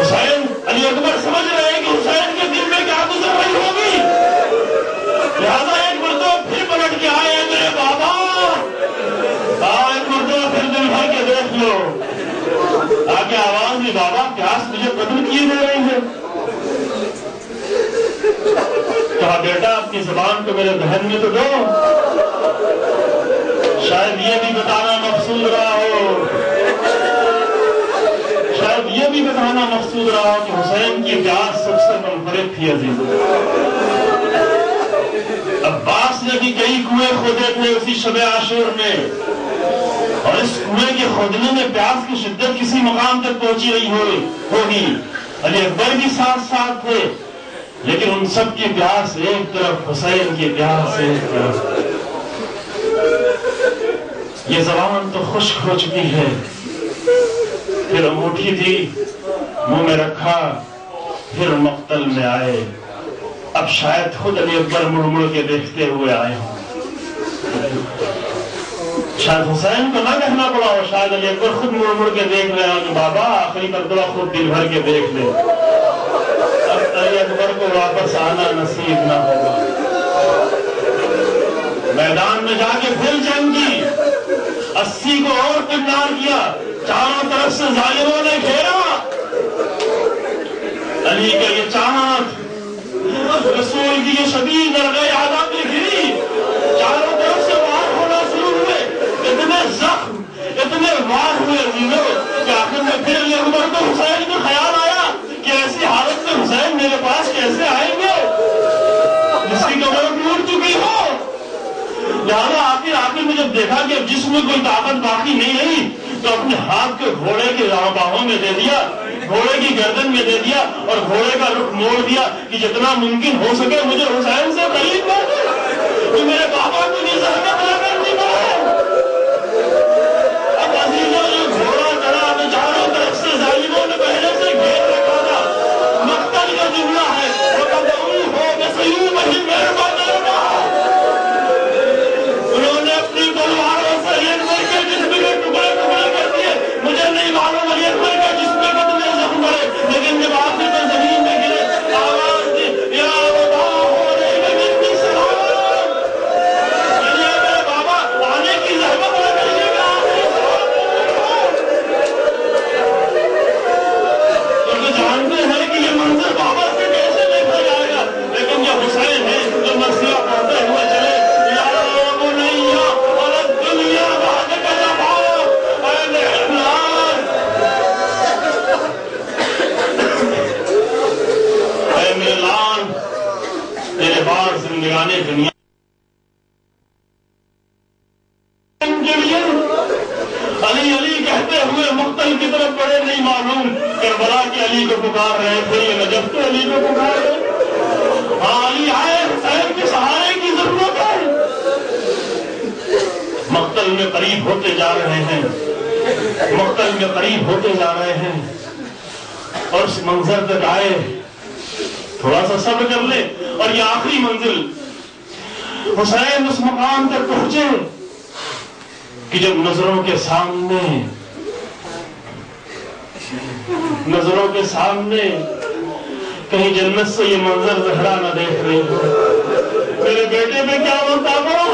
حسین، علی اکبر سمجھ رہے ہیں کہ حسین کے دل میں کیا گزر رہی ہوگی، لہذا ایک مرتبہ پھر پلٹ کے آئے میرے بابا، ایک مرتبہ پھر دل بھر کے دیکھ لو. آگے آواز میں، بابا پیاس مجھے قتل کیے دے رہی ہے. کہا بیٹا اپنی زبان کو میرے دہن میں تو دو. شاید یہ بھی بتانا مقصود رہا ہو، شاید یہ بھی بتانا مقصود رہا ہو کہ حسین کی پیاس سب سے منفرد تھی. عزیز عباس نے بھی کئی کنویں کھودے تھے اسی شب عاشور میں، اور اس کنویں کے کھودنے میں پیاس کی شدت کسی مقام تک پہنچی رہی ہوگی. علی اکبر بھی ساتھ ساتھ تھے، لیکن ان سب کی پیاس ایک طرف، حسین کی پیاس ایک طرف. یہ زبان تو خشک ہو چکی ہے. پھر انگوٹھی تھی، منہ میں رکھا، پھر مقتل میں آئے. اب شاید خود علی اکبر مڑ مڑ کے دیکھتے ہوئے آئے ہوں. شاید حسین کو نہ کہنا پڑا ہو، شاید علی اکبر خود مڑ مڑ کے دیکھ رہے ہوں کہ بابا آخری مرتبہ خود دل بھر کے دیکھ لے. اب علی اکبر کو واپس آنا نصیب نہ ہوگا. میدان میں جا کے پھر جنگ کی، 80 کو اور کنار کیا، چاروں طرف سے ظالموں نے گھیرا. علی کا یہ چاہت، رسول کی یہ شدید درجہ اعلیٰ میں گری، چاروں طرف سے وار ہونا شروع ہوئے. اتنے زخم، اتنے وار ہوئے کہ آخر میں پھر علی اکبر کو حسین کو خیال آیا کہ ایسی حالت میں حسین میرے پاس کیسے آئیں گے جس کی کمر ٹوٹ چکی ہو. لہذا آخر میں جب دیکھا کہ اب جسم میں کوئی طاقت باقی نہیں رہی تو اپنے ہاتھ کو گھوڑے کے باہوں میں دے دیا، گھوڑے کی گردن میں دے دیا اور گھوڑے کا رخ موڑ دیا کہ جتنا ممکن ہو سکے مجھے حسین سے قریب کر دے کہ میرے بابا کو یہ زحمت نہ کرنی پڑے. اب عزیزوں جو گھوڑا چڑھا تو چاروں طرف سے ظالموں نے پہلے سے گھیر رکھا تھا. مقتل کا جملہ ہے، انہوں نے اپنی تلواروں سے علی اکبر کے جسم کے ٹکڑے ٹکڑے کر دیے. مجھے نہیں معلوم علی اکبر کے جسم میں کتنے زخم پڑے، لیکن جب آخر میں زمین میں گرے آواز دی، یا بابا ہو رہی میں سلام. چلیے میرے بابا آنے کی زحمت نہ کریے گا، کیونکہ جانتے ہیں کہ یہ منظر بابا سے کیسے دیکھا جائے گا. لیکن یہ حسین ہے جو مسیح پڑھتے ہوئے چلے، تیرے بعد زندگانے دنیا علی علی کہتے ہوئے مقتل کی طرف بڑے نہیں معلوم کربلا کے علی کو پکار رہے تھے، یہ نجف کے علی کو پکار رہے. ہاں علی آئے، حسین کے سہارے کی ضرورت ہے. مقتل میں قریب ہوتے جا رہے ہیں، مقتل میں قریب ہوتے جا رہے ہیں اور اس منظر تک آئے. تھوڑا سا صبر کر لے. اور یہ آخری منزل، حسین اس مقام تک پہنچے کہ جب نظروں کے سامنے کہیں جنت سے یہ منظر زہرا نہ دیکھ رہی ہو. میرے بیٹے میں کیا بنتا پڑا.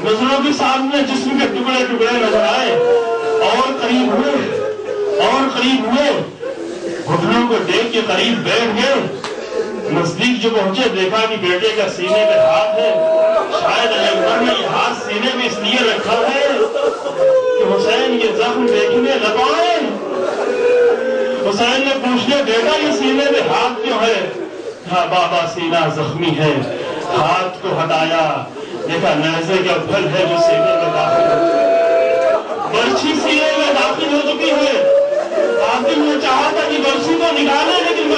نظروں کے سامنے جسم کے ٹکڑے ٹکڑے نظر آئے، اور قریب ہوئے، گھٹنوں کو دیکھ کے قریب بیٹھ گئے. نزدیک جو پہنچے دیکھا کہ بیٹے کا سینے پہ ہاتھ ہے. شاید اکبر نے یہ ہاتھ سینے میں اس لیے رکھا ہے کہ حسین یہ زخم دیکھنے نہ پائے. حسین نے پوچھنے دیکھا یہ سینے پہ ہاتھ کیوں ہے؟ ہاں بابا سینہ زخمی ہے. ہاتھ کو ہٹایا دیکھا نیزے کا پھل ہے جو سینے میں داخل ہے. برچھی سینے میں داخل ہو چکی ہے. آدمی نے چاہا تھا کہ برچھی کو نکالے لیکن